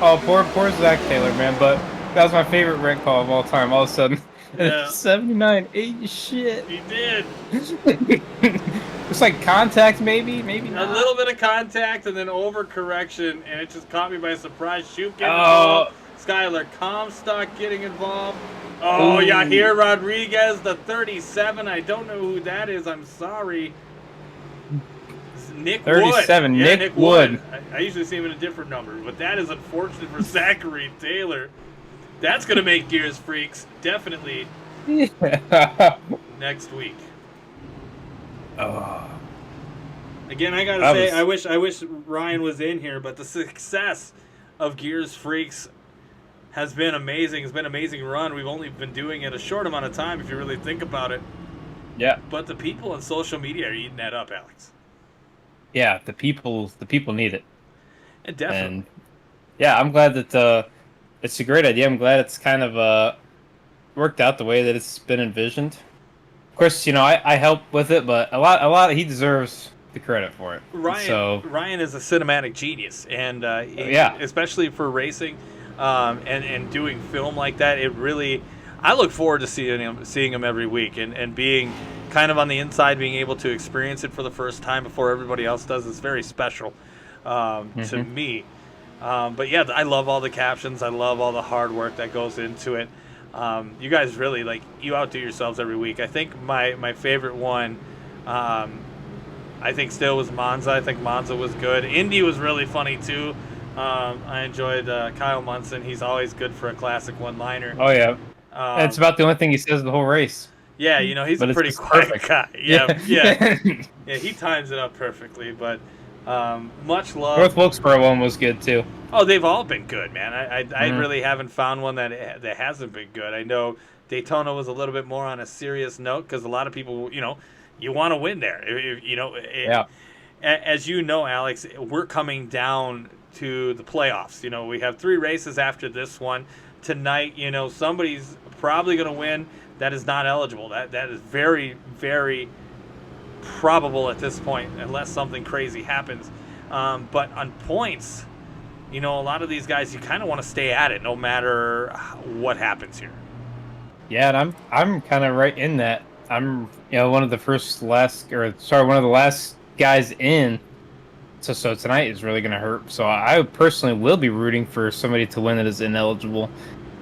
Oh, poor Zach Taylor, man. But that was my favorite wreck call of all time. All of a sudden, yeah. 79 ate shit. He did. It's like contact, maybe not. A little bit of contact and then overcorrection, and it just caught me by surprise. Shoot getting involved. Skylar Comstock getting involved. Oh, Yahir Rodriguez, the 37. I don't know who that is. I'm sorry. Nick 37, Wood. Yeah, Nick Wood. I usually see him in a different number, but that is unfortunate for Zachary Taylor. That's going to make Gears Freaks definitely next week. Oh. Again, I gotta say, I wish Ryan was in here, but the success of Gears Freaks has been amazing. It's been an amazing run. We've only been doing it a short amount of time, if you really think about it. Yeah. But the people on social media are eating that up, Alex. Yeah, the people need it. And definitely. And yeah, I'm glad that it's a great idea. I'm glad it's kind of worked out the way that it's been envisioned. Of course, you know, I help with it, but a lot he deserves the credit for it. Ryan is a cinematic genius, and especially for racing and doing film like that, it really. I look forward to seeing him every week and being kind of on the inside, being able to experience it for the first time before everybody else does. It's very special to me. But yeah, I love all the captions. I love all the hard work that goes into it. You guys really, you outdo yourselves every week. I think my favorite one, I think still was Monza. I think Monza was good. Indy was really funny too. I enjoyed Kyle Munson. He's always good for a classic one-liner. Oh, yeah. And it's about the only thing he says the whole race. Yeah, you know, he's a pretty quiet guy. Yeah. Yeah, he times it up perfectly, but much love. North Wilkesboro one was good, too. Oh, they've all been good, man. I really haven't found one that hasn't been good. I know Daytona was a little bit more on a serious note because a lot of people, you know, you want to win there. As you know, Alex, we're coming down to the playoffs. You know, we have 3 races after this one. Tonight, you know, somebody's probably going to win that is not eligible. That is very, very probable at this point, unless something crazy happens. But on points, you know, a lot of these guys, you kind of want to stay at it no matter what happens here. Yeah, and I'm kind of right in that. I'm, you know, one of the last guys in. So tonight is really going to hurt. So I personally will be rooting for somebody to win that is ineligible.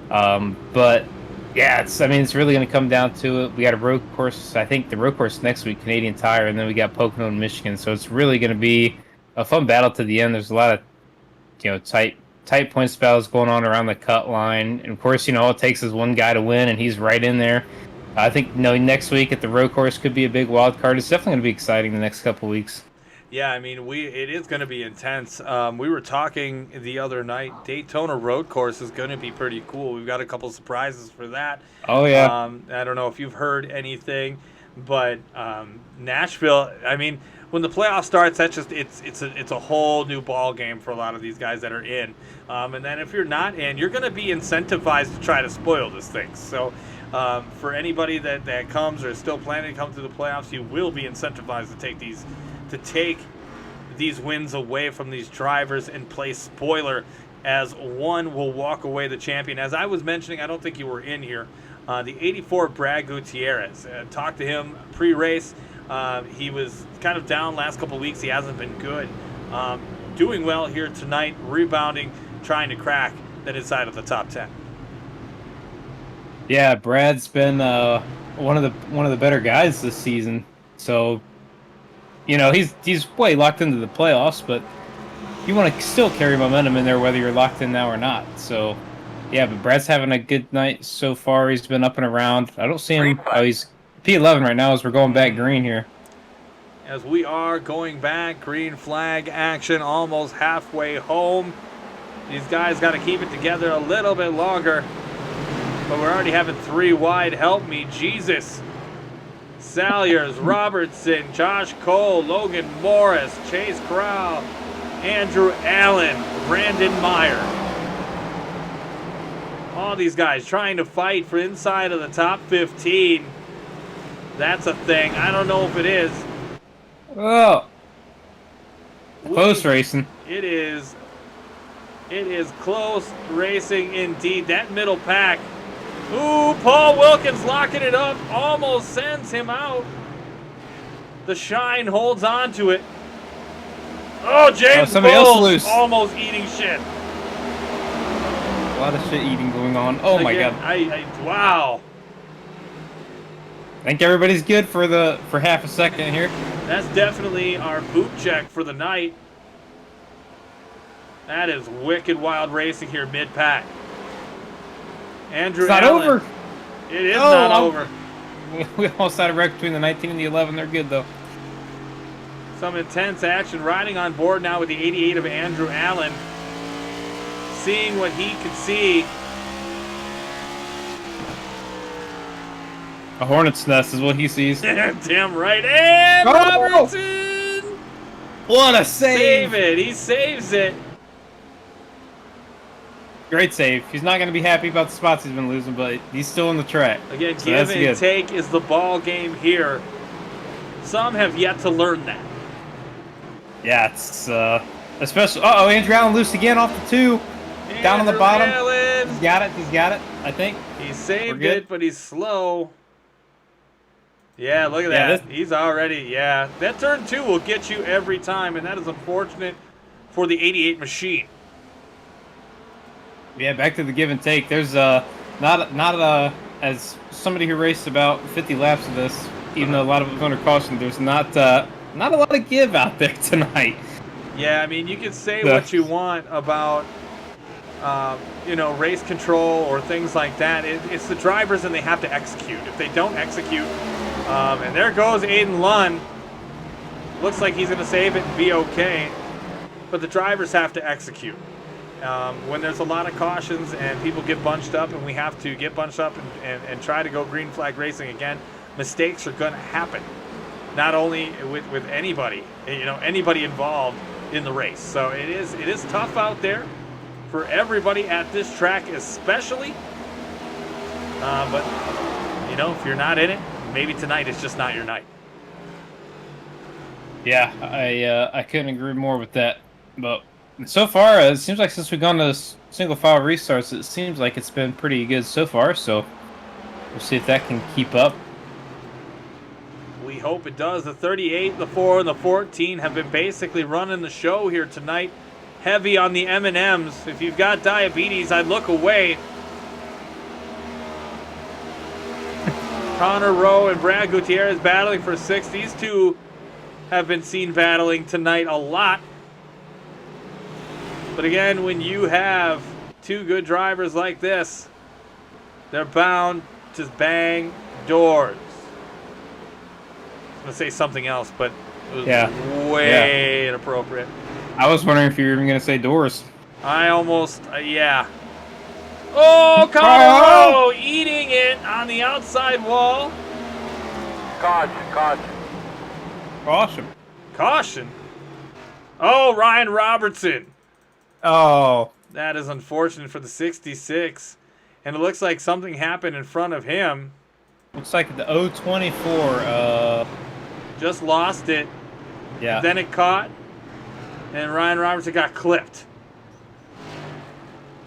But yeah, it's really going to come down to it. We got a road course. I think the road course next week, Canadian Tire, and then we got Pocono and Michigan. So it's really going to be a fun battle to the end. There's a lot of, you know, tight points battles going on around the cut line. And of course, you know, all it takes is one guy to win, and he's right in there. I think, you know, next week at the road course could be a big wild card. It's definitely going to be exciting the next couple of weeks. Yeah, I mean, it is going to be intense. We were talking the other night. Daytona Road Course is going to be pretty cool. We've got a couple surprises for that. Oh yeah. I don't know if you've heard anything, but Nashville. I mean, when the playoff starts, that's just it's a whole new ball game for a lot of these guys that are in. And then if you're not in, you're going to be incentivized to try to spoil this thing. So. For anybody that comes or is still planning to come to the playoffs, you will be incentivized to take these wins away from these drivers and play spoiler, as one will walk away the champion. As I was mentioning, I don't think you were in here. The 84 Brad Gutierrez. Talked to him pre-race. He was kind of down last couple of weeks. He hasn't been good. Doing well here tonight, rebounding, trying to crack that inside of the top 10. Yeah, Brad's been one of the better guys this season. So, he's way locked into the playoffs, but you want to still carry momentum in there whether you're locked in now or not. So, yeah, but Brad's having a good night so far. He's been up and around. I don't see him. Oh, he's P11 right now as we're going back green here. As we are going back, green flag action, almost halfway home. These guys got to keep it together a little bit longer. But we're already having 3 wide. Help me, Jesus. Salyers, Robertson, Josh Cole, Logan Morris, Chase Corral, Andrew Allen, Brandon Meyer. All these guys trying to fight for inside of the top 15. That's a thing. I don't know if it is. Oh. Close racing. It is close racing indeed. That middle pack. Ooh, Paul Wilkins locking it up. Almost sends him out. The Shine holds on to it. Oh, James somebody else Bowles loose. almost eating shit. A lot of shit eating going on. Oh my god. Wow. I think everybody's good for half a second here. That's definitely our boot check for the night. That is wicked wild racing here mid-pack. Andrew It's not Allen. over. It is not over. We almost had a wreck between the 19 and the 11. They're good, though. Some intense action riding on board now with the 88 of Andrew Allen. Seeing what he could see. A hornet's nest is what he sees. Damn right. And Robertson! What a save! Save it. He saves it. Great save. He's not going to be happy about the spots he's been losing, but he's still in the track. Again, so give and take is the ball game here. Some have yet to learn that. Yeah, it's especially. Uh-oh, Andrew Allen loose again off the 2. Down on the bottom. Allen. He's got it, I think. He saved it, but he's slow. Yeah, look at that. He's already, That turn 2 will get you every time, and that is unfortunate for the 88 machine. Yeah, back to the give and take. There's not as somebody who raced about 50 laps of this, even though a lot of it was under caution, there's not a lot of give out there tonight. Yeah, I mean, you can say what you want about race control or things like that. It's the drivers, and they have to execute. If they don't execute, and there goes Aiden Lunn. Looks like he's going to save it and be okay. But the drivers have to execute. When there's a lot of cautions and people get bunched up, and we have to get bunched up and try to go green flag racing again, mistakes are going to happen. Not only with anybody, anybody involved in the race. So it is tough out there for everybody at this track, especially. But if you're not in it, maybe tonight is just not your night. Yeah, I couldn't agree more with that. But so far, it seems like since we've gone to single file restarts, it seems like it's been pretty good so far. So we'll see if that can keep up. We hope it does. The 38, the 4, and the 14 have been basically running the show here tonight. Heavy on the M&Ms. If you've got diabetes, I'd look away. Connor Rowe and Brad Gutierrez battling for 6th. These two have been seen battling tonight a lot. But again, when you have two good drivers like this, they're bound to bang doors. I was going to say something else, but It was Yeah. way inappropriate. I was wondering if you were even going to say doors. I almost, yeah. Oh, Connor Rowe eating it on the outside wall. Caution. Awesome. Caution. Oh, Ryan Robertson. Oh. That is unfortunate for the 66. And it looks like something happened in front of him. Looks like the 024. Just lost it. Yeah. Then it caught. And Ryan Robertson got clipped.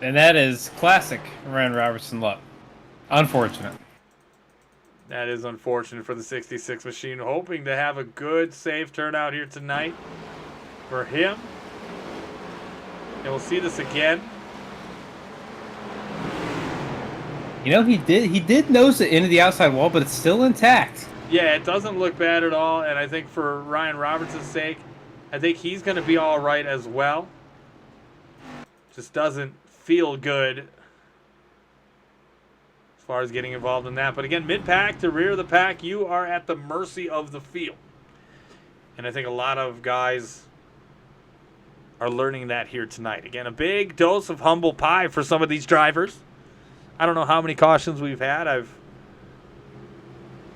And that is classic Ryan Robertson luck. Unfortunate. That is unfortunate for the 66 machine. Hoping to have a good, safe turnout here tonight for him. And we'll see this again. You know, he did nose it into the outside wall, but it's still intact. Yeah, it doesn't look bad at all. And I think for Ryan Robertson's sake, I think he's going to be all right as well. Just doesn't feel good as far as getting involved in that. But again, mid-pack to rear of the pack, you are at the mercy of the field. And I think a lot of guys are learning that here tonight. Again, a big dose of humble pie for some of these drivers. I don't know how many cautions we've had. A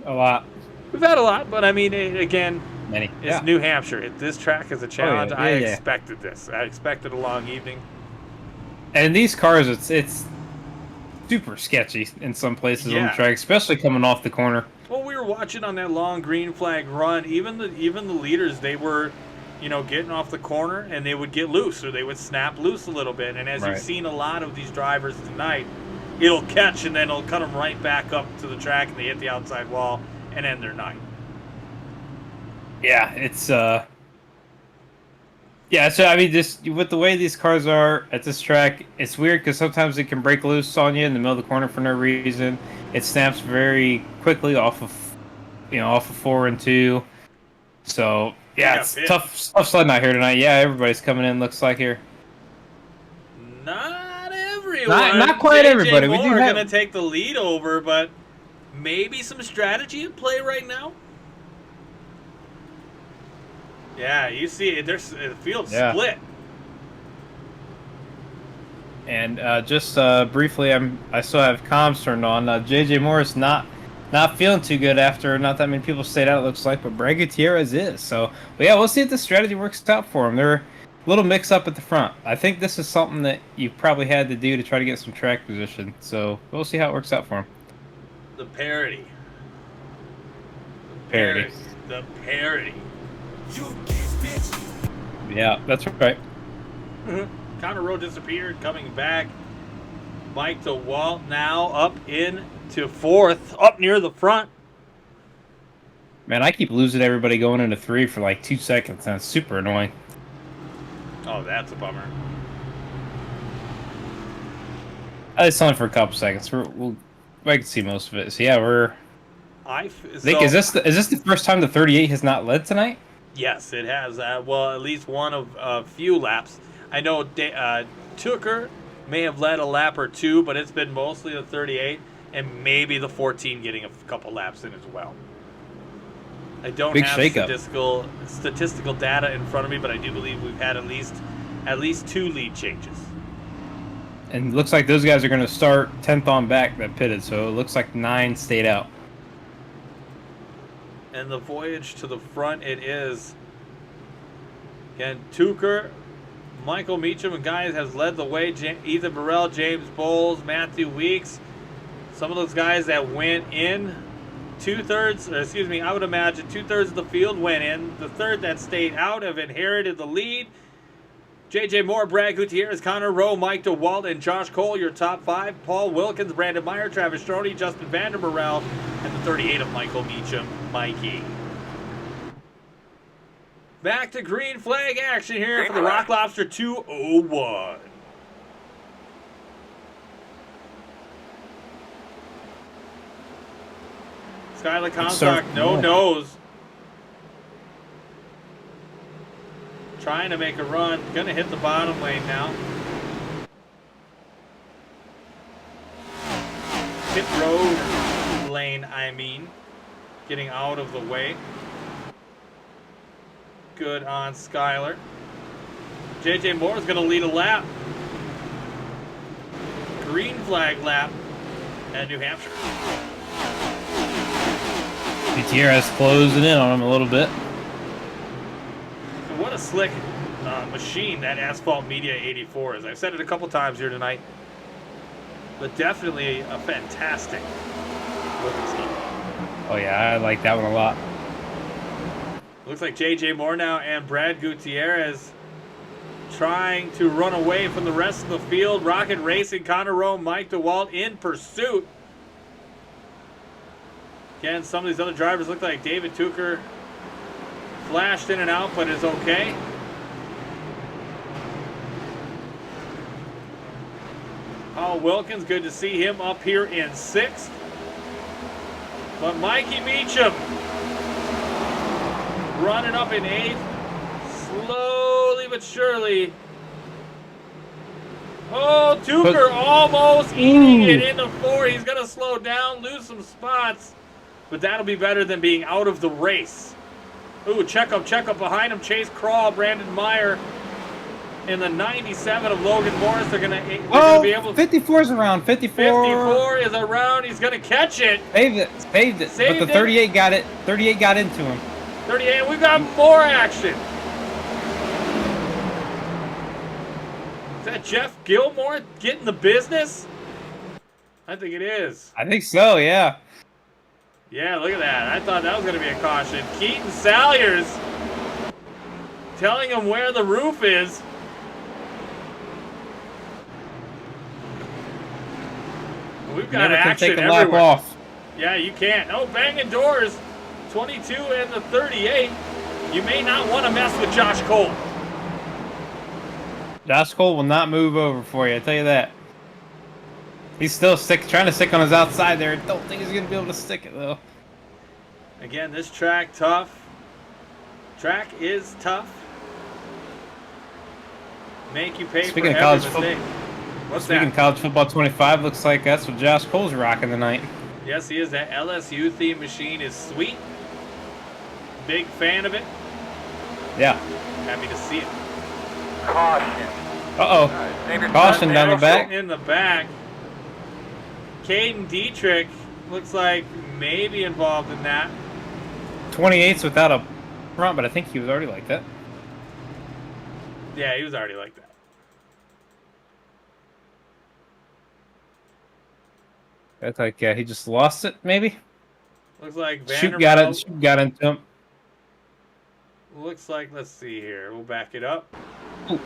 lot. We've had a lot, but I mean, again, Many. it's Yeah. New Hampshire. This track is a challenge. Yeah, I yeah. expected this. I expected a long evening. And these cars, it's super sketchy in some places on Yeah. the track, especially coming off the corner. Well, we were watching on that long green flag run. Even the leaders, they were, getting off the corner and they would get loose or they would snap loose a little bit. And as Right. you've seen a lot of these drivers tonight, it'll catch and then it'll cut them right back up to the track and they hit the outside wall and end their night. Yeah, it's yeah. So I mean, just with the way these cars are at this track, it's weird because sometimes it can break loose on you in the middle of the corner for no reason. It snaps very quickly off of 4 and 2. So yeah, it's tough sledding out here tonight. Yeah, everybody's coming in. Looks like here. Not everyone. Not quite JJ everybody. We do Moore have going to take the lead over, but maybe some strategy at play right now. Yeah, you see, there's the field split. And just briefly, I still have comms turned on. JJ Morris not feeling too good after not that many people stayed out. It looks like, but Brad Gutierrez is. So, but yeah, we'll see if the strategy works out for him. They're a little mix up at the front. I think this is something that you probably had to do to try to get some track position. So we'll see how it works out for him. The parody. Parody. The parody. Yeah, that's right. Connor Rowe disappeared, coming back. Mike DeWalt now up into 4th, up near the front. Man, I keep losing everybody going into 3 for like 2 seconds. That's super annoying. Oh, that's a bummer. It's only for a couple seconds. I can see most of it. So yeah, I think is this the first time the 38 has not led tonight? Yes, it has. Well, at least one of a few laps. I know Tucker may have led a lap or two, but it's been mostly the 38 and maybe the 14 getting a couple laps in as well. I don't have statistical data in front of me, but I do believe we've had at least 2 lead changes. And it looks like those guys are going to start 10th on back that pitted, so it looks like 9 stayed out. And the voyage to the front it is. Again, Tucker, Michael Meacham, and guys has led the way. Ethan Burrell, James Bowles, Matthew Weeks. Some of those guys that went in, I would imagine 2/3 of the field went in. The third that stayed out have inherited the lead. JJ Moore, Brad Gutierrez, Connor Rowe, Mike DeWalt, and Josh Cole, your top 5. Paul Wilkins, Brandon Meyer, Travis Stroney, Justin Vanderburrell, and the 38 of Michael Meacham, Mikey. Back to green flag action here for the Rock Lobster 201. Skylar Comstock, no nose. Trying to make a run. Gonna hit the bottom lane now. Pit road lane, I mean. Getting out of the way. Good on Skyler. J.J. Moore is going to lead a lap. Green flag lap at New Hampshire. Gutierrez closing in on him a little bit. And what a slick machine that Asphalt Media 84 is. I've said it a couple times here tonight, but definitely a fantastic looking scheme. Oh yeah, I like that one a lot. Looks like J.J. Moore now and Brad Gutierrez trying to run away from the rest of the field. Rocket Racing, Connor Rowe, Mike DeWalt in pursuit. Again, some of these other drivers look like David Tucker flashed in and out, but is okay. Paul Wilkins, good to see him up here in 6th. But Mikey Meacham running up in 8th. Slowly but surely. Oh, Tucker almost eating it into 4. He's going to slow down, lose some spots. But that'll be better than being out of the race. Ooh, check up behind him. Chase Crawl, Brandon Meyer. In the 97 of Logan Morris, they're gonna be able. 54 is around. 54. 54 is around. He's gonna catch it. Saved it. But the 38 got it. 38 got into him. 38. We've got more action. Is that Jeff Gilmore getting the business? I think it is. I think so. Yeah. Yeah, look at that. I thought that was gonna be a caution. Keaton Salyers telling him where the roof is. We've got Never action can take a everywhere. lap off. Yeah, you can't. Oh, banging doors. 22 and the 38. You may not want to mess with Josh Cole. Josh Cole will not move over for you, I tell you that. He's still trying to stick on his outside there. Don't think he's going to be able to stick it, though. Again, this track tough. Track is tough. Make you pay Speaking for of every college mistake. What's Speaking that? of college football 25, looks like that's what Josh Cole's rocking tonight. Yes, he is. That LSU theme machine is sweet. Big fan of it. Yeah. Happy to see it. Caution. Uh-oh. Caution down the back. In the back. Caden Dietrich looks like maybe involved in that. 28's without a front, but I think he was already like that. Yeah, he was already like that. That's like he just lost it, maybe? Looks like Shoot Vanderbilt. got into him. Looks like, let's see here. We'll back it up. Ooh.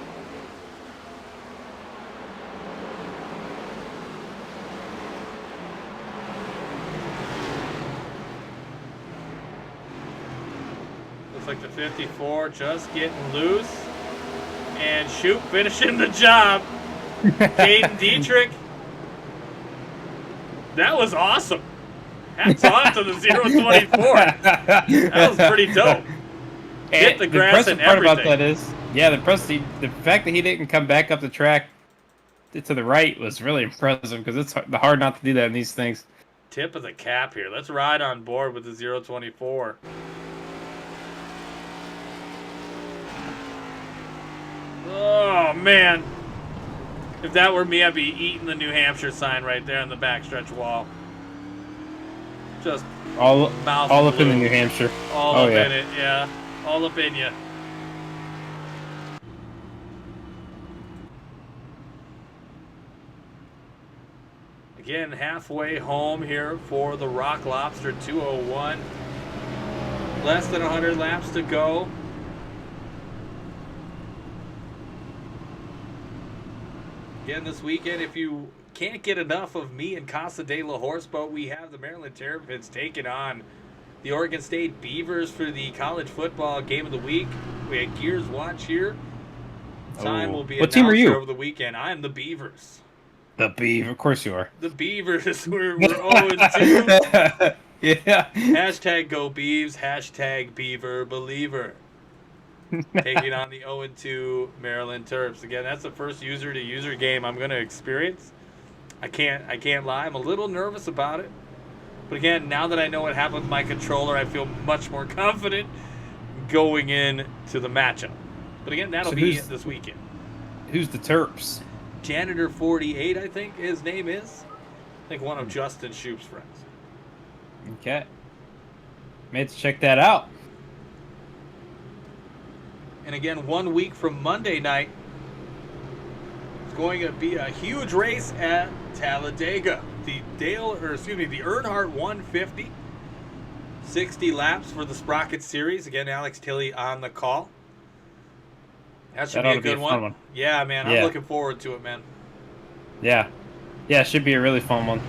Looks like the 54 just getting loose. And Shoot finishing the job. Caden Dietrich. That was awesome. Hats off to the 024. That was pretty dope. Hit the grass and impressive part everything. about that is, yeah, the fact that he didn't come back up the track to the right was really impressive because it's hard not to do that in these things. Tip of the cap here. Let's ride on board with the 024. Oh, man. If that were me, I'd be eating the New Hampshire sign right there on the backstretch wall. Just all mouth up in blue. the New Hampshire. All Oh, up yeah. in it, yeah. All up in you. Again, halfway home here for the Rock Lobster 201. Less than 100 laps to go. Again, this weekend, if you can't get enough of me and Casa de la Horse Boat, we have the Maryland Terrapins taking on the Oregon State Beavers for the college football game of the week. We had Gears Watch here. Time will be What team are announced you? over the weekend. I am the Beavers. The Beaver, of course you are. The Beavers, we're 0-2. Yeah. Hashtag go Beavs, hashtag Beaver Believer. Taking on the 0-2 Maryland Terps. Again, that's the first user-to-user game I'm going to experience. I can't lie. I'm a little nervous about it. But again, now that I know what happened with my controller, I feel much more confident going in to the matchup. But again, that'll So be who's- this weekend. Who's the Terps? Janitor 48, I think his name is. I think one of Justin Shoop's friends. Okay. May have to check that out. And again, 1 week from Monday night, it's going to be a huge race at Talladega. The Earnhardt 150. 60 laps for the Sprocket Series. Again, Alex Tilley on the call. That should be a good one. Yeah, man. I'm looking forward to it, man. Yeah. Yeah, it should be a really fun one.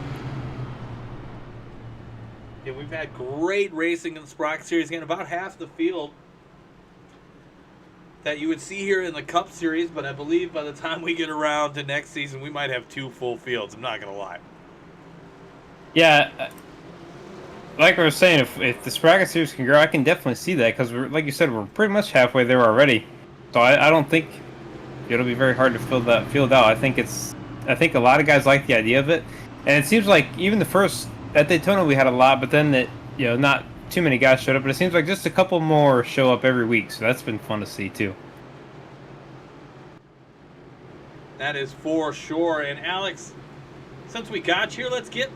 Yeah, we've had great racing in the Sprocket Series. Again, about half the field that you would see here in the Cup Series, but I believe by the time we get around to next season, we might have 2 full fields. I'm not going to lie. Yeah. Like I was saying, if the Sprocket Series can grow, I can definitely see that because, like you said, we're pretty much halfway there already. So I don't think it'll be very hard to fill that field out. I think a lot of guys like the idea of it, and it seems like even the first at Daytona we had a lot, but then not too many guys showed up. But it seems like just a couple more show up every week, so that's been fun to see too. That is for sure. And Alex, since we got you here, let's get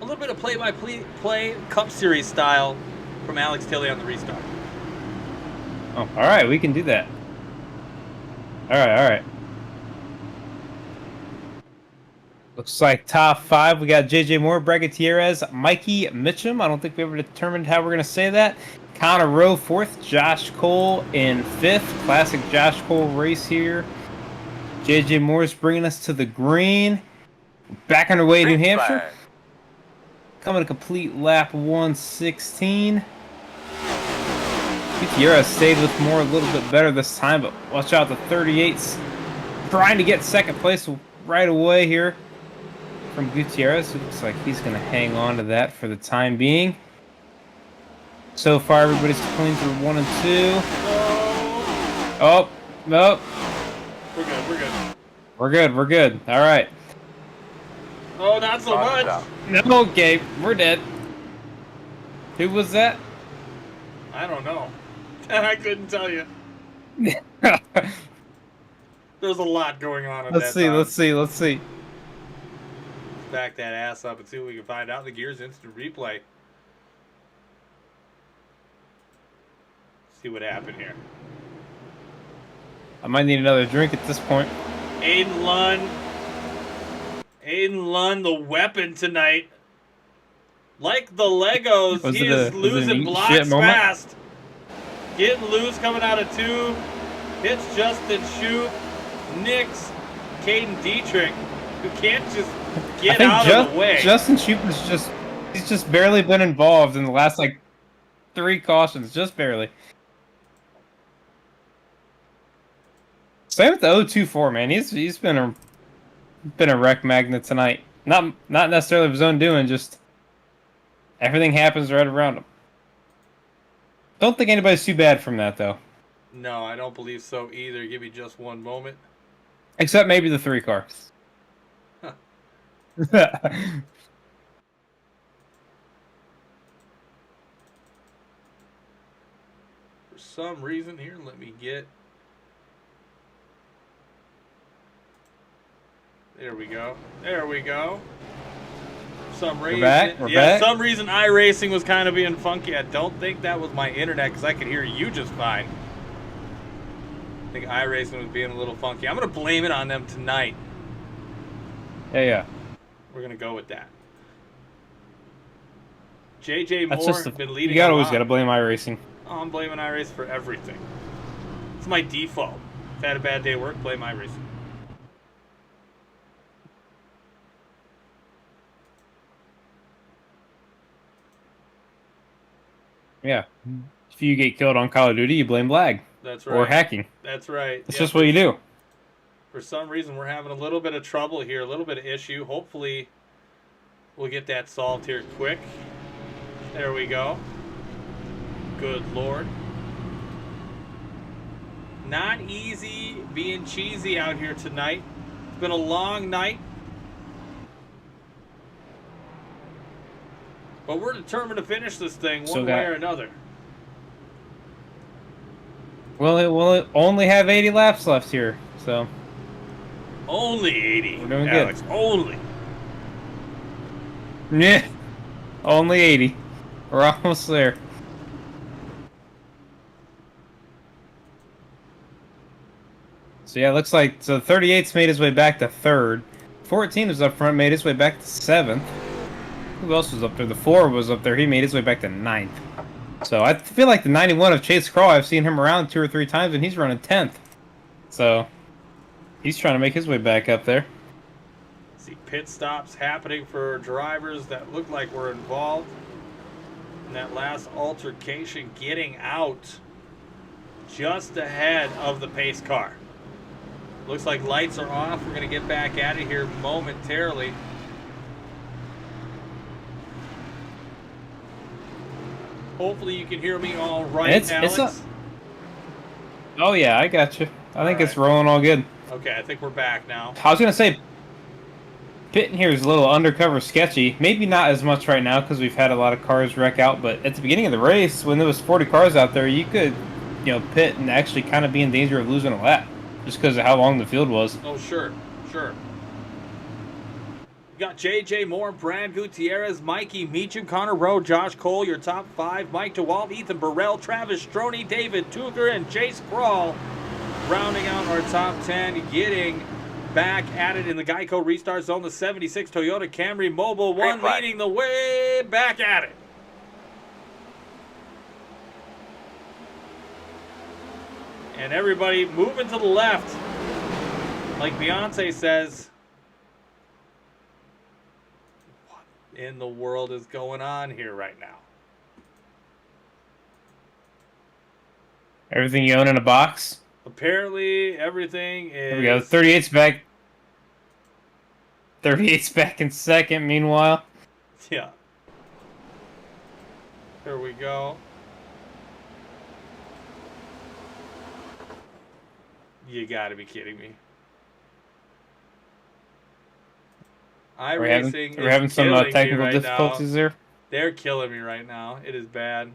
a little bit of play-by-play Cup Series style from Alex Tilley on the restart. Oh, all right, we can do that. All right. Looks like top 5. We got J.J. Moore, Brad Gutierrez, Mikey Mitchum. I don't think we ever determined how we're going to say that. Connor Rowe 4th, Josh Cole in 5th. Classic Josh Cole race here. J.J. Moore's bringing us to the green. Back underway, New Hampshire. Coming to complete lap 116. Gutierrez stayed with Moore a little bit better this time, but watch out, the 38's trying to get second place right away here from Gutierrez. It looks like he's going to hang on to that for the time being. So far, everybody's clean through 1 and 2. Oh, no. We're good. All right. Oh, not so much. No, okay, we're dead. Who was that? I don't know. I couldn't tell you. There's a lot going on at Let's see. Back that ass up and see what we can find out. The Gears Instant Replay. See what happened here. I might need another drink at this point. Aiden Lund, the weapon tonight. Like the Legos, he is losing blocks fast. Getting loose coming out of 2. Hits Justin Shoup. Nicks Caden Dietrich, who can't just get out of the way. Justin Shoup he's just barely been involved in the last 3 cautions, just barely. Same with the 024, man. He's been a wreck magnet tonight. Not necessarily of his own doing, just everything happens right around him. Don't think anybody's too bad from that though. No, I don't believe so either. Give me just one moment. Except maybe the 3 car. Huh. For some reason here, let me get... There we go. For some reason... We're back. Some reason iRacing was kind of being funky. I don't think that was my internet because I could hear you just fine. I think iRacing was being a little funky. I'm going to blame it on them tonight. Yeah. We're going to go with that. J.J. Moore has been leading. You always got to blame iRacing. Oh, I'm blaming iRacing for everything. It's my default. If I had a bad day at work, blame iRacing. Yeah. If you get killed on Call of Duty, you blame lag. That's right. Or hacking. That's right. It's just what you do. For some reason, we're having a little bit of trouble here, a little bit of issue. Hopefully, we'll get that solved here quick. There we go. Good Lord. Not easy being cheesy out here tonight. It's been a long night. But we're determined to finish this thing one way or another. We'll only have 80 laps left here, so Only 80. we're doing Alex, only. good. Yeah, only 80. We're almost there. So yeah, it looks like 38's made his way back to 3rd. 14 was up front, made his way back to 7th. Who else was up there? The 4 was up there. He made his way back to 9th. So I feel like the 91 of Chase Crawl, I've seen him around 2 or 3 times, and he's running 10th. So he's trying to make his way back up there. See pit stops happening for drivers that look like were involved in that last altercation, getting out just ahead of the pace car. Looks like lights are off. We're going to get back at it here momentarily. Hopefully you can hear me all right, Alex. Oh yeah, I got you. I think it's right. rolling all good. Okay, I think we're back now. I was going to say, pitting here is a little undercover sketchy. Maybe not as much right now because we've had a lot of cars wreck out, but at the beginning of the race, when there was 40 cars out there, you could, pit and actually kind of be in danger of losing a lap just because of how long the field was. Oh, sure. You got J.J. Moore, Brad Gutierrez, Mikey Meacham, Connor Rowe, Josh Cole, your top 5, Mike DeWalt, Ethan Burrell, Travis Stroney, David Tuger, and Chase Crawl. Rounding out our top 10, getting back at it in the Geico Restart Zone, the 76 Toyota Camry Mobile 1 leading the way back at it. And everybody moving to the left. Like Beyonce says, what in the world is going on here right now? Everything you own in a box? Apparently, everything is... There we go. 38's back. 38's back in 2nd, meanwhile. Yeah. Here we go. You gotta be kidding me. We're having some technical difficulties there. They're killing me right now. It is bad.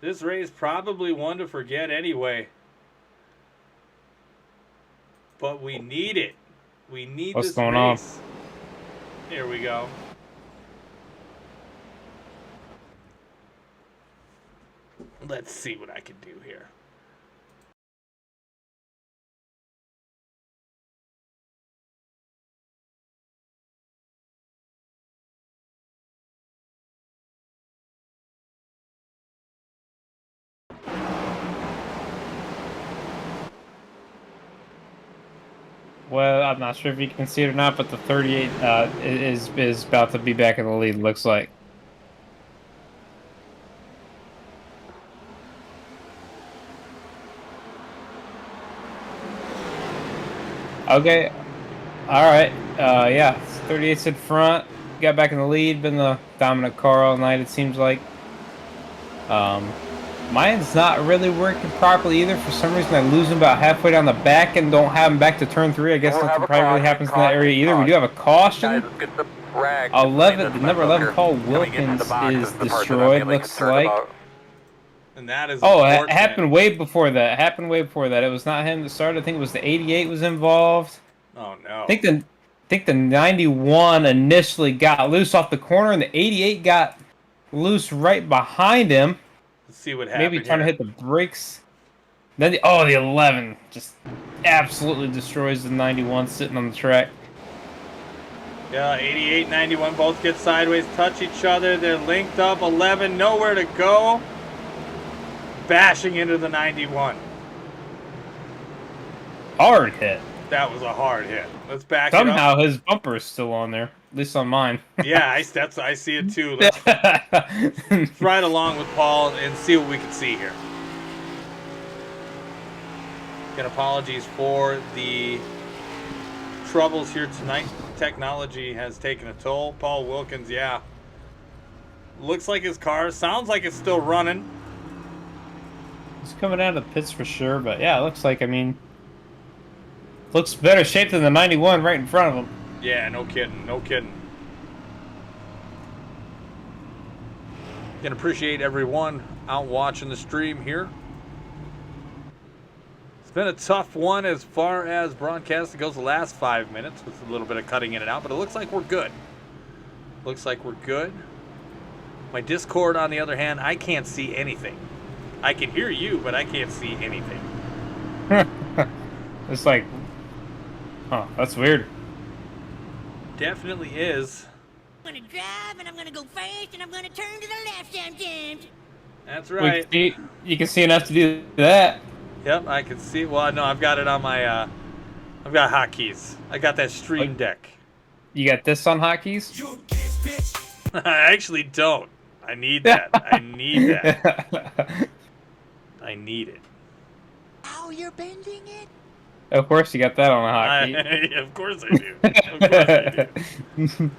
This race probably one to forget anyway. But we need it. We need What's this going race. on? Here we go. Let's see what I can do here. Well, I'm not sure if you can see it or not, but the 38 is about to be back in the lead, looks like. Okay. Alright. Yeah. 38's in front. Got back in the lead. Been the dominant car all night, it seems like. Mine's not really working properly either. For some reason, I lose him about halfway down the back and don't have him back to turn 3. I guess nothing probably really happens in that area either. We do have a caution. 11, the number 11, Paul Wilkins, is destroyed, looks like. And that is it happened way before that. It was not him that started. I think it was the 88 was involved. Oh, no. I think the 91 initially got loose off the corner, and the 88 got loose right behind him. Let's see what happened. Maybe trying to hit the brakes. Then the 11 just absolutely destroys the 91 sitting on the track. Yeah, 88, 91 both get sideways, touch each other. They're linked up. 11, nowhere to go. Bashing into the 91. Hard hit. That was a hard hit. Let's back Somehow it up. his bumper is still on there, at least on mine. Yeah, I see it too. Let's ride along with Paul and see what we can see here. Again, apologies for the troubles here tonight. Technology has taken a toll. Paul Wilkins, yeah. Looks like his car, sounds like it's still running. He's coming out of the pits for sure, but yeah, it looks like, looks better shape than the 91 right in front of him. Yeah, no kidding. Again, appreciate everyone out watching the stream here. It's been a tough one as far as broadcasting goes the last 5 minutes with a little bit of cutting in and out, but it looks like we're good. Looks like we're good. My Discord, on the other hand, I can't see anything. I can hear you, but I can't see anything. It's like, oh, that's weird. Definitely is. I'm gonna drive and I'm gonna go fast and I'm gonna turn to the left sometimes. That's right. You can see enough to do that. Yep, I can see. Well, no, I've got it on my. I've got hotkeys. I got that Stream Deck. You got this on hotkeys? I actually don't. I need that. I need that. I need it. Oh, you're bending it? Of course you got that on a hotkey. Of course I do. Of course I do.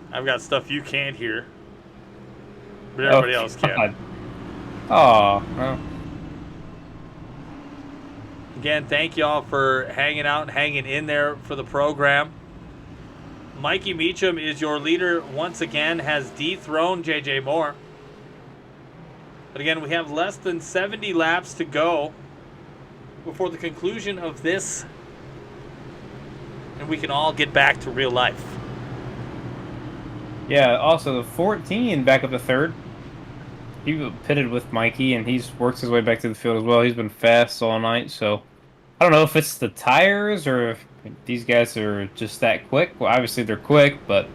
I've got stuff you can't hear, but everybody else can. Oh, well. Again, thank y'all for hanging out and hanging in there for the program. Mikey Meacham is your leader once again, has dethroned JJ Moore. But again, we have less than 70 laps to go before the conclusion of this, and we can all get back to real life. Yeah, also the 14 back up to third. He pitted with Mikey, and he's worked his way back to the field as well. He's been fast all night, so I don't know if it's the tires or if these guys are just that quick. Well, obviously they're quick, but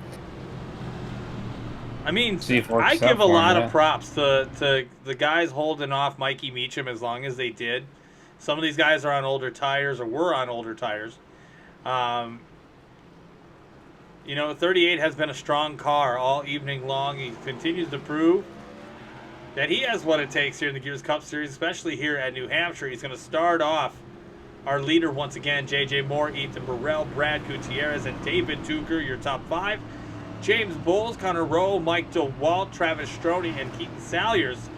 I mean, see if it works I out give a for lot him, of props to the guys holding off Mikey Meacham as long as they did. Some of these guys are on older tires or were on older tires. You know, 38 has been a strong car all evening long. He continues to prove that he has what it takes here in the Gears Cup Series, especially here at New Hampshire. He's going to start off our leader once again, JJ Moore, Ethan Burrell, Brad Gutierrez, and David Tucker, your top five. James Bowles, Connor Rowe, Mike DeWalt, Travis Strode, and Keaton Salyers.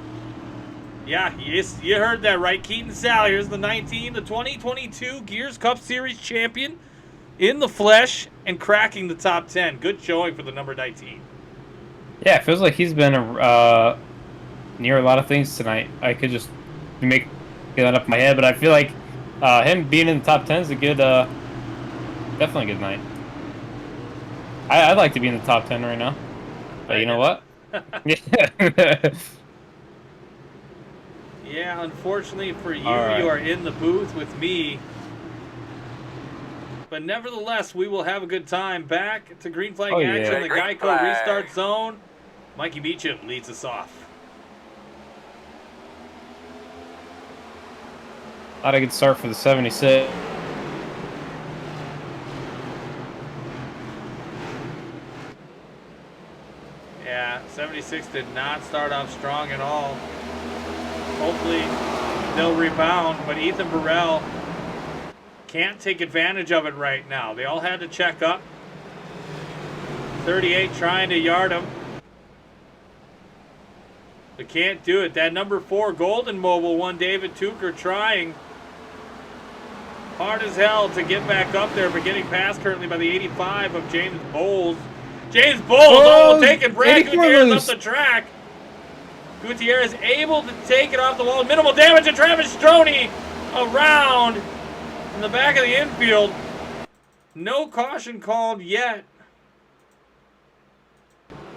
Yeah, you heard that right. Keaton Salyers, the 2022 Gears Cup Series champion in the flesh and cracking the top 10. Good showing for the number 19. Yeah, it feels like he's been near a lot of things tonight. I could just make that up in my head, but I feel like him being in the top 10 is a good, definitely a good night. I'd like to be in the top 10 right now, but you know what? Yeah, unfortunately for you, right. You are in the booth with me. But nevertheless, we will have a good time. Back to green flag action, the Green Geico flag. restart zone. Mikey Meacham leads us off. Thought I could start for the 76. Yeah, 76 did not start off strong at all. Hopefully they'll rebound, but Ethan Burrell can't take advantage of it right now. They all had to check up. 38 trying to yard him, but can't do it. That number 4 Golden Mobile one, David Tucker, trying hard as hell to get back up there, but getting passed currently by the 85 of James Bowles. James Bowles taking Brad Gutierrez up the track. Gutierrez able to take it off the wall. Minimal damage to Travis Strode around in the back of the infield. No caution called yet.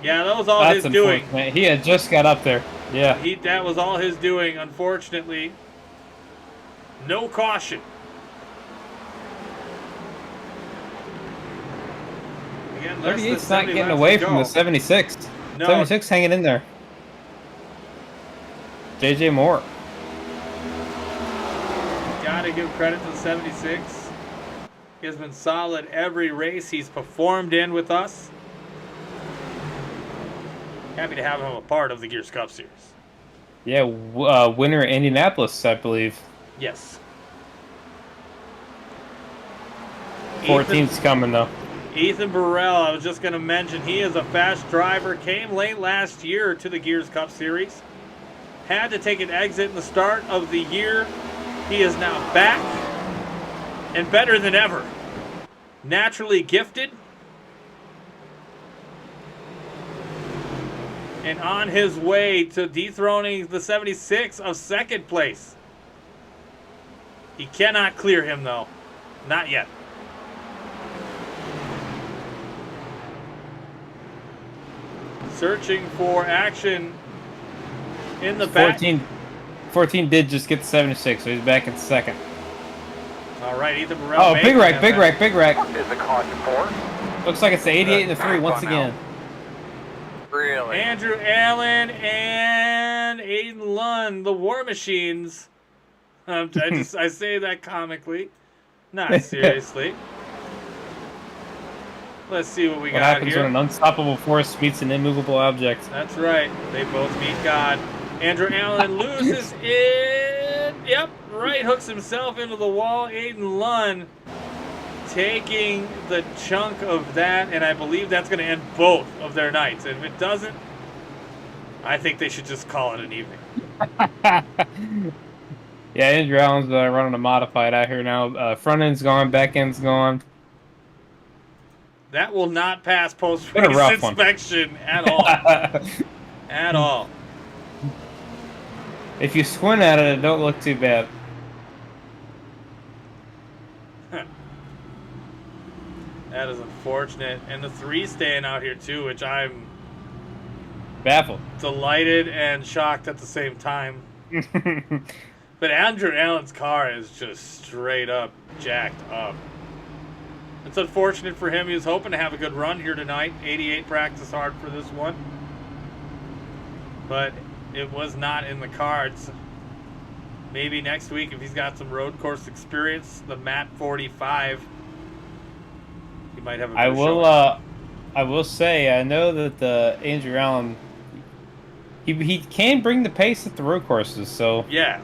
Yeah, that was all his doing. He had just got up there. Yeah. That was all his doing, unfortunately. No caution. Again, 38's not getting away from the 76. No. 76 hanging in there. JJ Moore. Gotta give credit to the 76. He has been solid every race he's performed in with us. Happy to have him a part of the Gears Cup Series. Yeah, winner at Indianapolis, I believe. Yes. 14's coming, though. Ethan Burrell, I was just going to mention, he is a fast driver. Came late last year to the Gears Cup Series. Had to take an exit in the start of the year. He is now back and better than ever. Naturally gifted. and on his way to dethroning the 76 of second place. He cannot clear him, though. Not yet. Searching for action in the back. 14 did just get the 76, so he's back in second. All right, Ethan Burrell. Oh, big wreck. Is the caution for? Looks like it's the 88 and the 3 once again. Really? Andrew Allen and Aiden Lund, the War Machines. I say that comically, not seriously. Let's see what we got here. What happens when an unstoppable force meets an immovable object? That's right. They both meet God. Andrew Allen loses it. Yep, right hooks himself into the wall. Aiden Lund taking the chunk of that, and I believe that's going to end both of their nights. And if it doesn't, I think they should just call it an evening. Yeah, Andrew Allen's running a modified out here now. Front end's gone, back end's gone. That will not pass post-race inspection at all. At all. If you squint at it, it don't look too bad. That is unfortunate. And the 3 staying out here too, which I'm baffled, delighted, and shocked at the same time. But Andrew Allen's car is just straight up jacked up. It's unfortunate for him. He was hoping to have a good run here tonight. 88 practice hard for this one. But it was not in the cards. Maybe next week, if he's got some road course experience, the MAT 45, he might have a better showing. I will say, I know that Andrew Allen, he can bring the pace at the road courses. So yeah,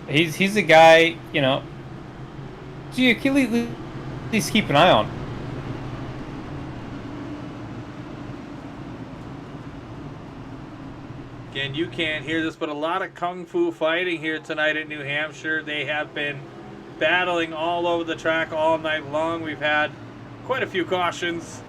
he's a guy, you know, you can at least keep an eye on. Again, you can't hear this, but a lot of kung fu fighting here tonight at New Hampshire. They have been battling all over the track all night long. We've had quite a few cautions,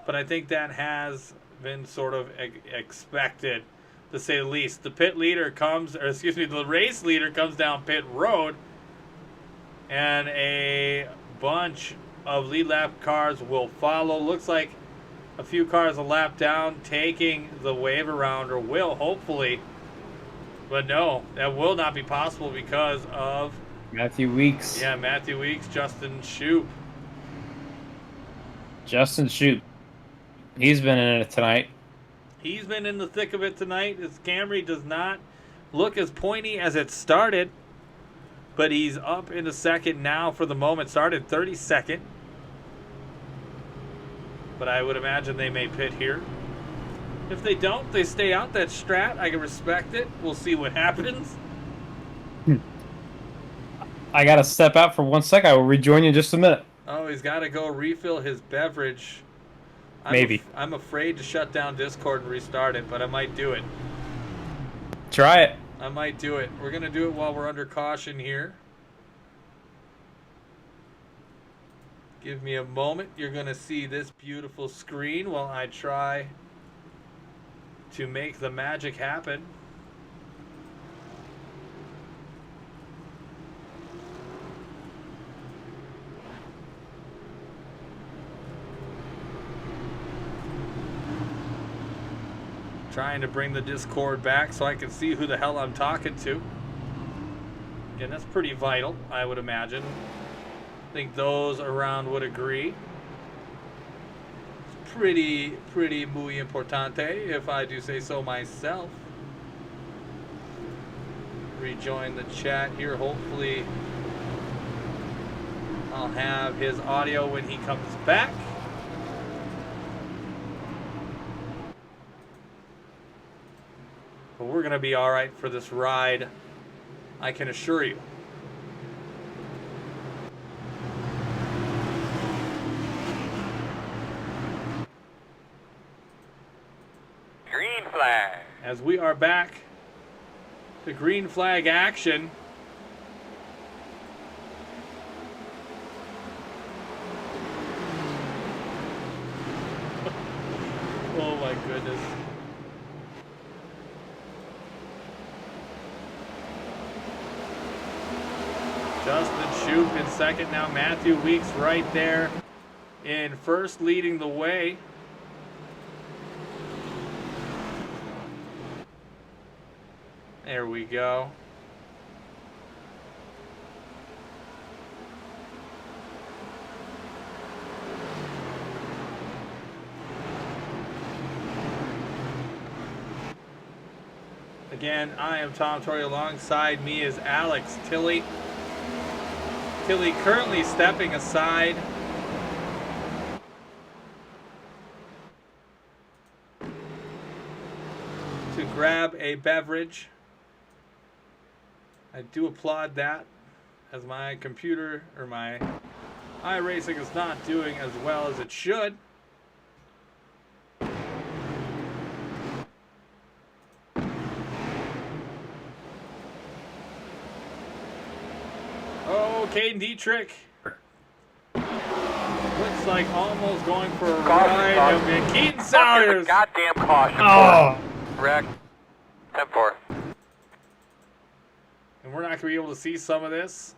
but I think that has been sort of expected, to say the least. The pit leader comes, or excuse me, the race leader comes down pit road, and a bunch of lead lap cars will follow. Looks like a few cars a lap down, taking the wave around, or will, hopefully. But no, that will not be possible because of Matthew Weeks. Yeah, Matthew Weeks, Justin Shoup. Justin Shoup. He's been in it tonight. He's been in the thick of it tonight. His Camry does not look as pointy as it started, but he's up into second now for the moment. Started 32nd. But I would imagine they may pit here. If they don't, they stay out that strat. I can respect it. We'll see what happens. I got to step out for 1 sec. I will rejoin you in just a minute. Oh, he's got to go refill his beverage. Maybe. I'm afraid to shut down Discord and restart it, but I might do it. Try it. I might do it. We're going to do it while we're under caution here. Give me a moment. You're going to see this beautiful screen while I try to make the magic happen. Trying to bring the Discord back so I can see who the hell I'm talking to. Again, that's pretty vital, I would imagine. I think those around would agree. It's pretty muy importante, if I do say so myself. Rejoin the chat here. Hopefully I'll have his audio when he comes back. But we're going to be all right for this ride, I can assure you. Green flag. As we are back to green flag action. Oh my goodness. Justin Shoup in second now. Matthew Weeks right there in first, leading the way. There we go. Again, I am Tom Torrey. Alongside me is Alex Tilley. Tilley currently stepping aside. To grab a beverage. I do applaud that, as my computer or my iRacing is not doing as well as it should. Oh, Caden Dietrich. Looks like almost going for a ride. And Keaton Salyers. Goddamn caution. Oh. Correct. 10-4. And we're not going to be able to see some of this.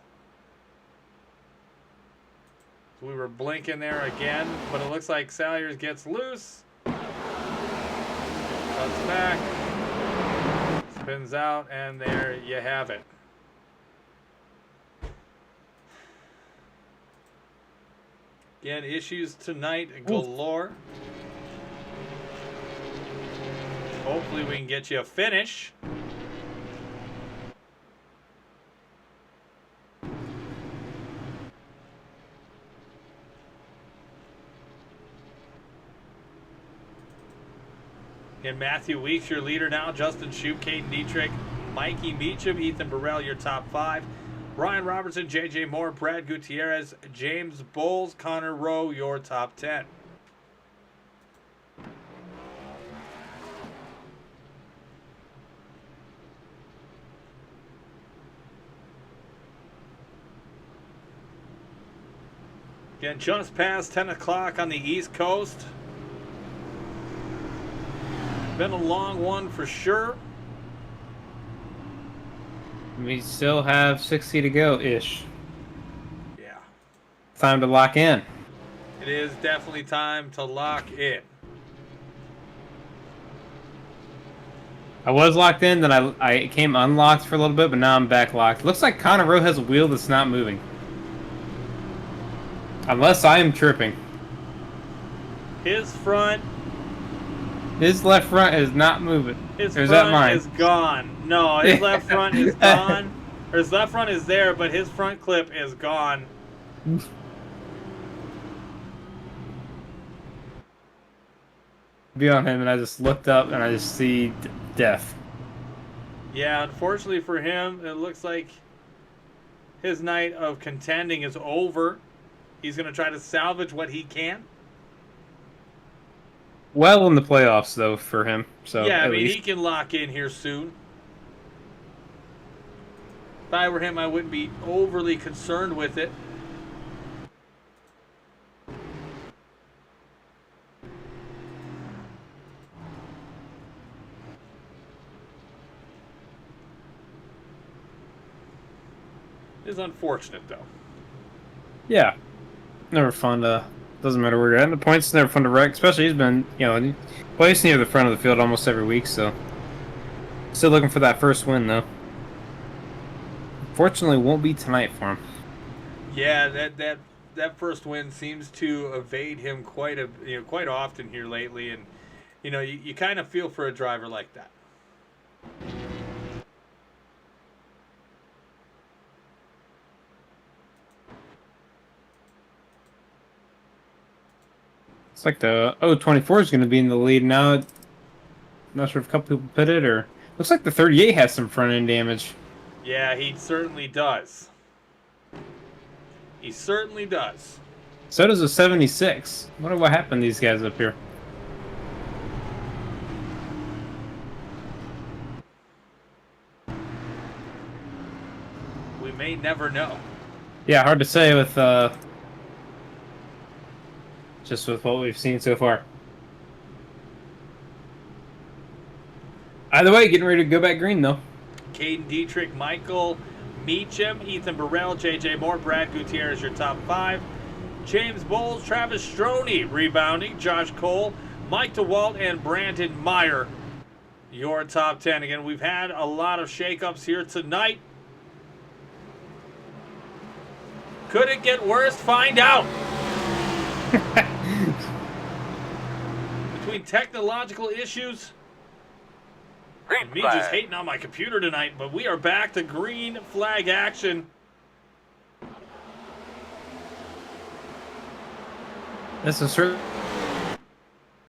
So we were blinking there again, but it looks like Salyers gets loose. Cuts back. Spins out, and there you have it. Again, issues tonight galore. Hopefully we can get you a finish. Again, Matthew Weeks, your leader now. Justin Shoup, Caden Dietrich, Mikey Meacham, Ethan Burrell, your top 5. Ryan Robertson, JJ Moore, Brad Gutierrez, James Bowles, Connor Rowe, your top 10. Again, just past 10 o'clock on the East Coast. Been a long one for sure. We still have 60 to go-ish. Yeah. Time to lock in. It is definitely time to lock in. I was locked in, then I came unlocked for a little bit, but now I'm back locked. Looks like Connor Rowe has a wheel that's not moving. Unless I am tripping. His front. His left front is not moving. His or is front that mine? is gone. No, his left front is gone. Or his left front is there, but his front clip is gone. Be on him, and I just looked up, and I just see death. Yeah, unfortunately for him, it looks like his night of contending is over. He's going to try to salvage what he can. Well in the playoffs, though, for him. So yeah, I mean, least. he can lock in here soon. If I were him, I wouldn't be overly concerned with it. It is unfortunate, though. Yeah. Never fun to... Doesn't matter where you're at. The points never fun to wreck. Especially he's been, placed near the front of the field almost every week, so... Still looking for that first win, though. Fortunately, won't be tonight for him. Yeah, that first win seems to evade him quite often here lately, and you kind of feel for a driver like that. It's like the 024 is going to be in the lead now. Not sure if a couple people pitted or... Looks like the 38 has some front end damage. Yeah, he certainly does. He certainly does. So does a 76. I wonder what happened to these guys up here. We may never know. Yeah, hard to say with just with what we've seen so far. Either way, getting ready to go back green though. Caden Dietrich, Michael Meacham, Ethan Burrell, JJ Moore, Brad Gutierrez, your top 5. James Bowles, Travis Stroney rebounding, Josh Cole, Mike DeWalt, and Brandon Meyer, your top 10. Again, we've had a lot of shakeups here tonight. Could it get worse? Find out. Between technological issues and me just hating on my computer tonight, but we are back to green flag action. This is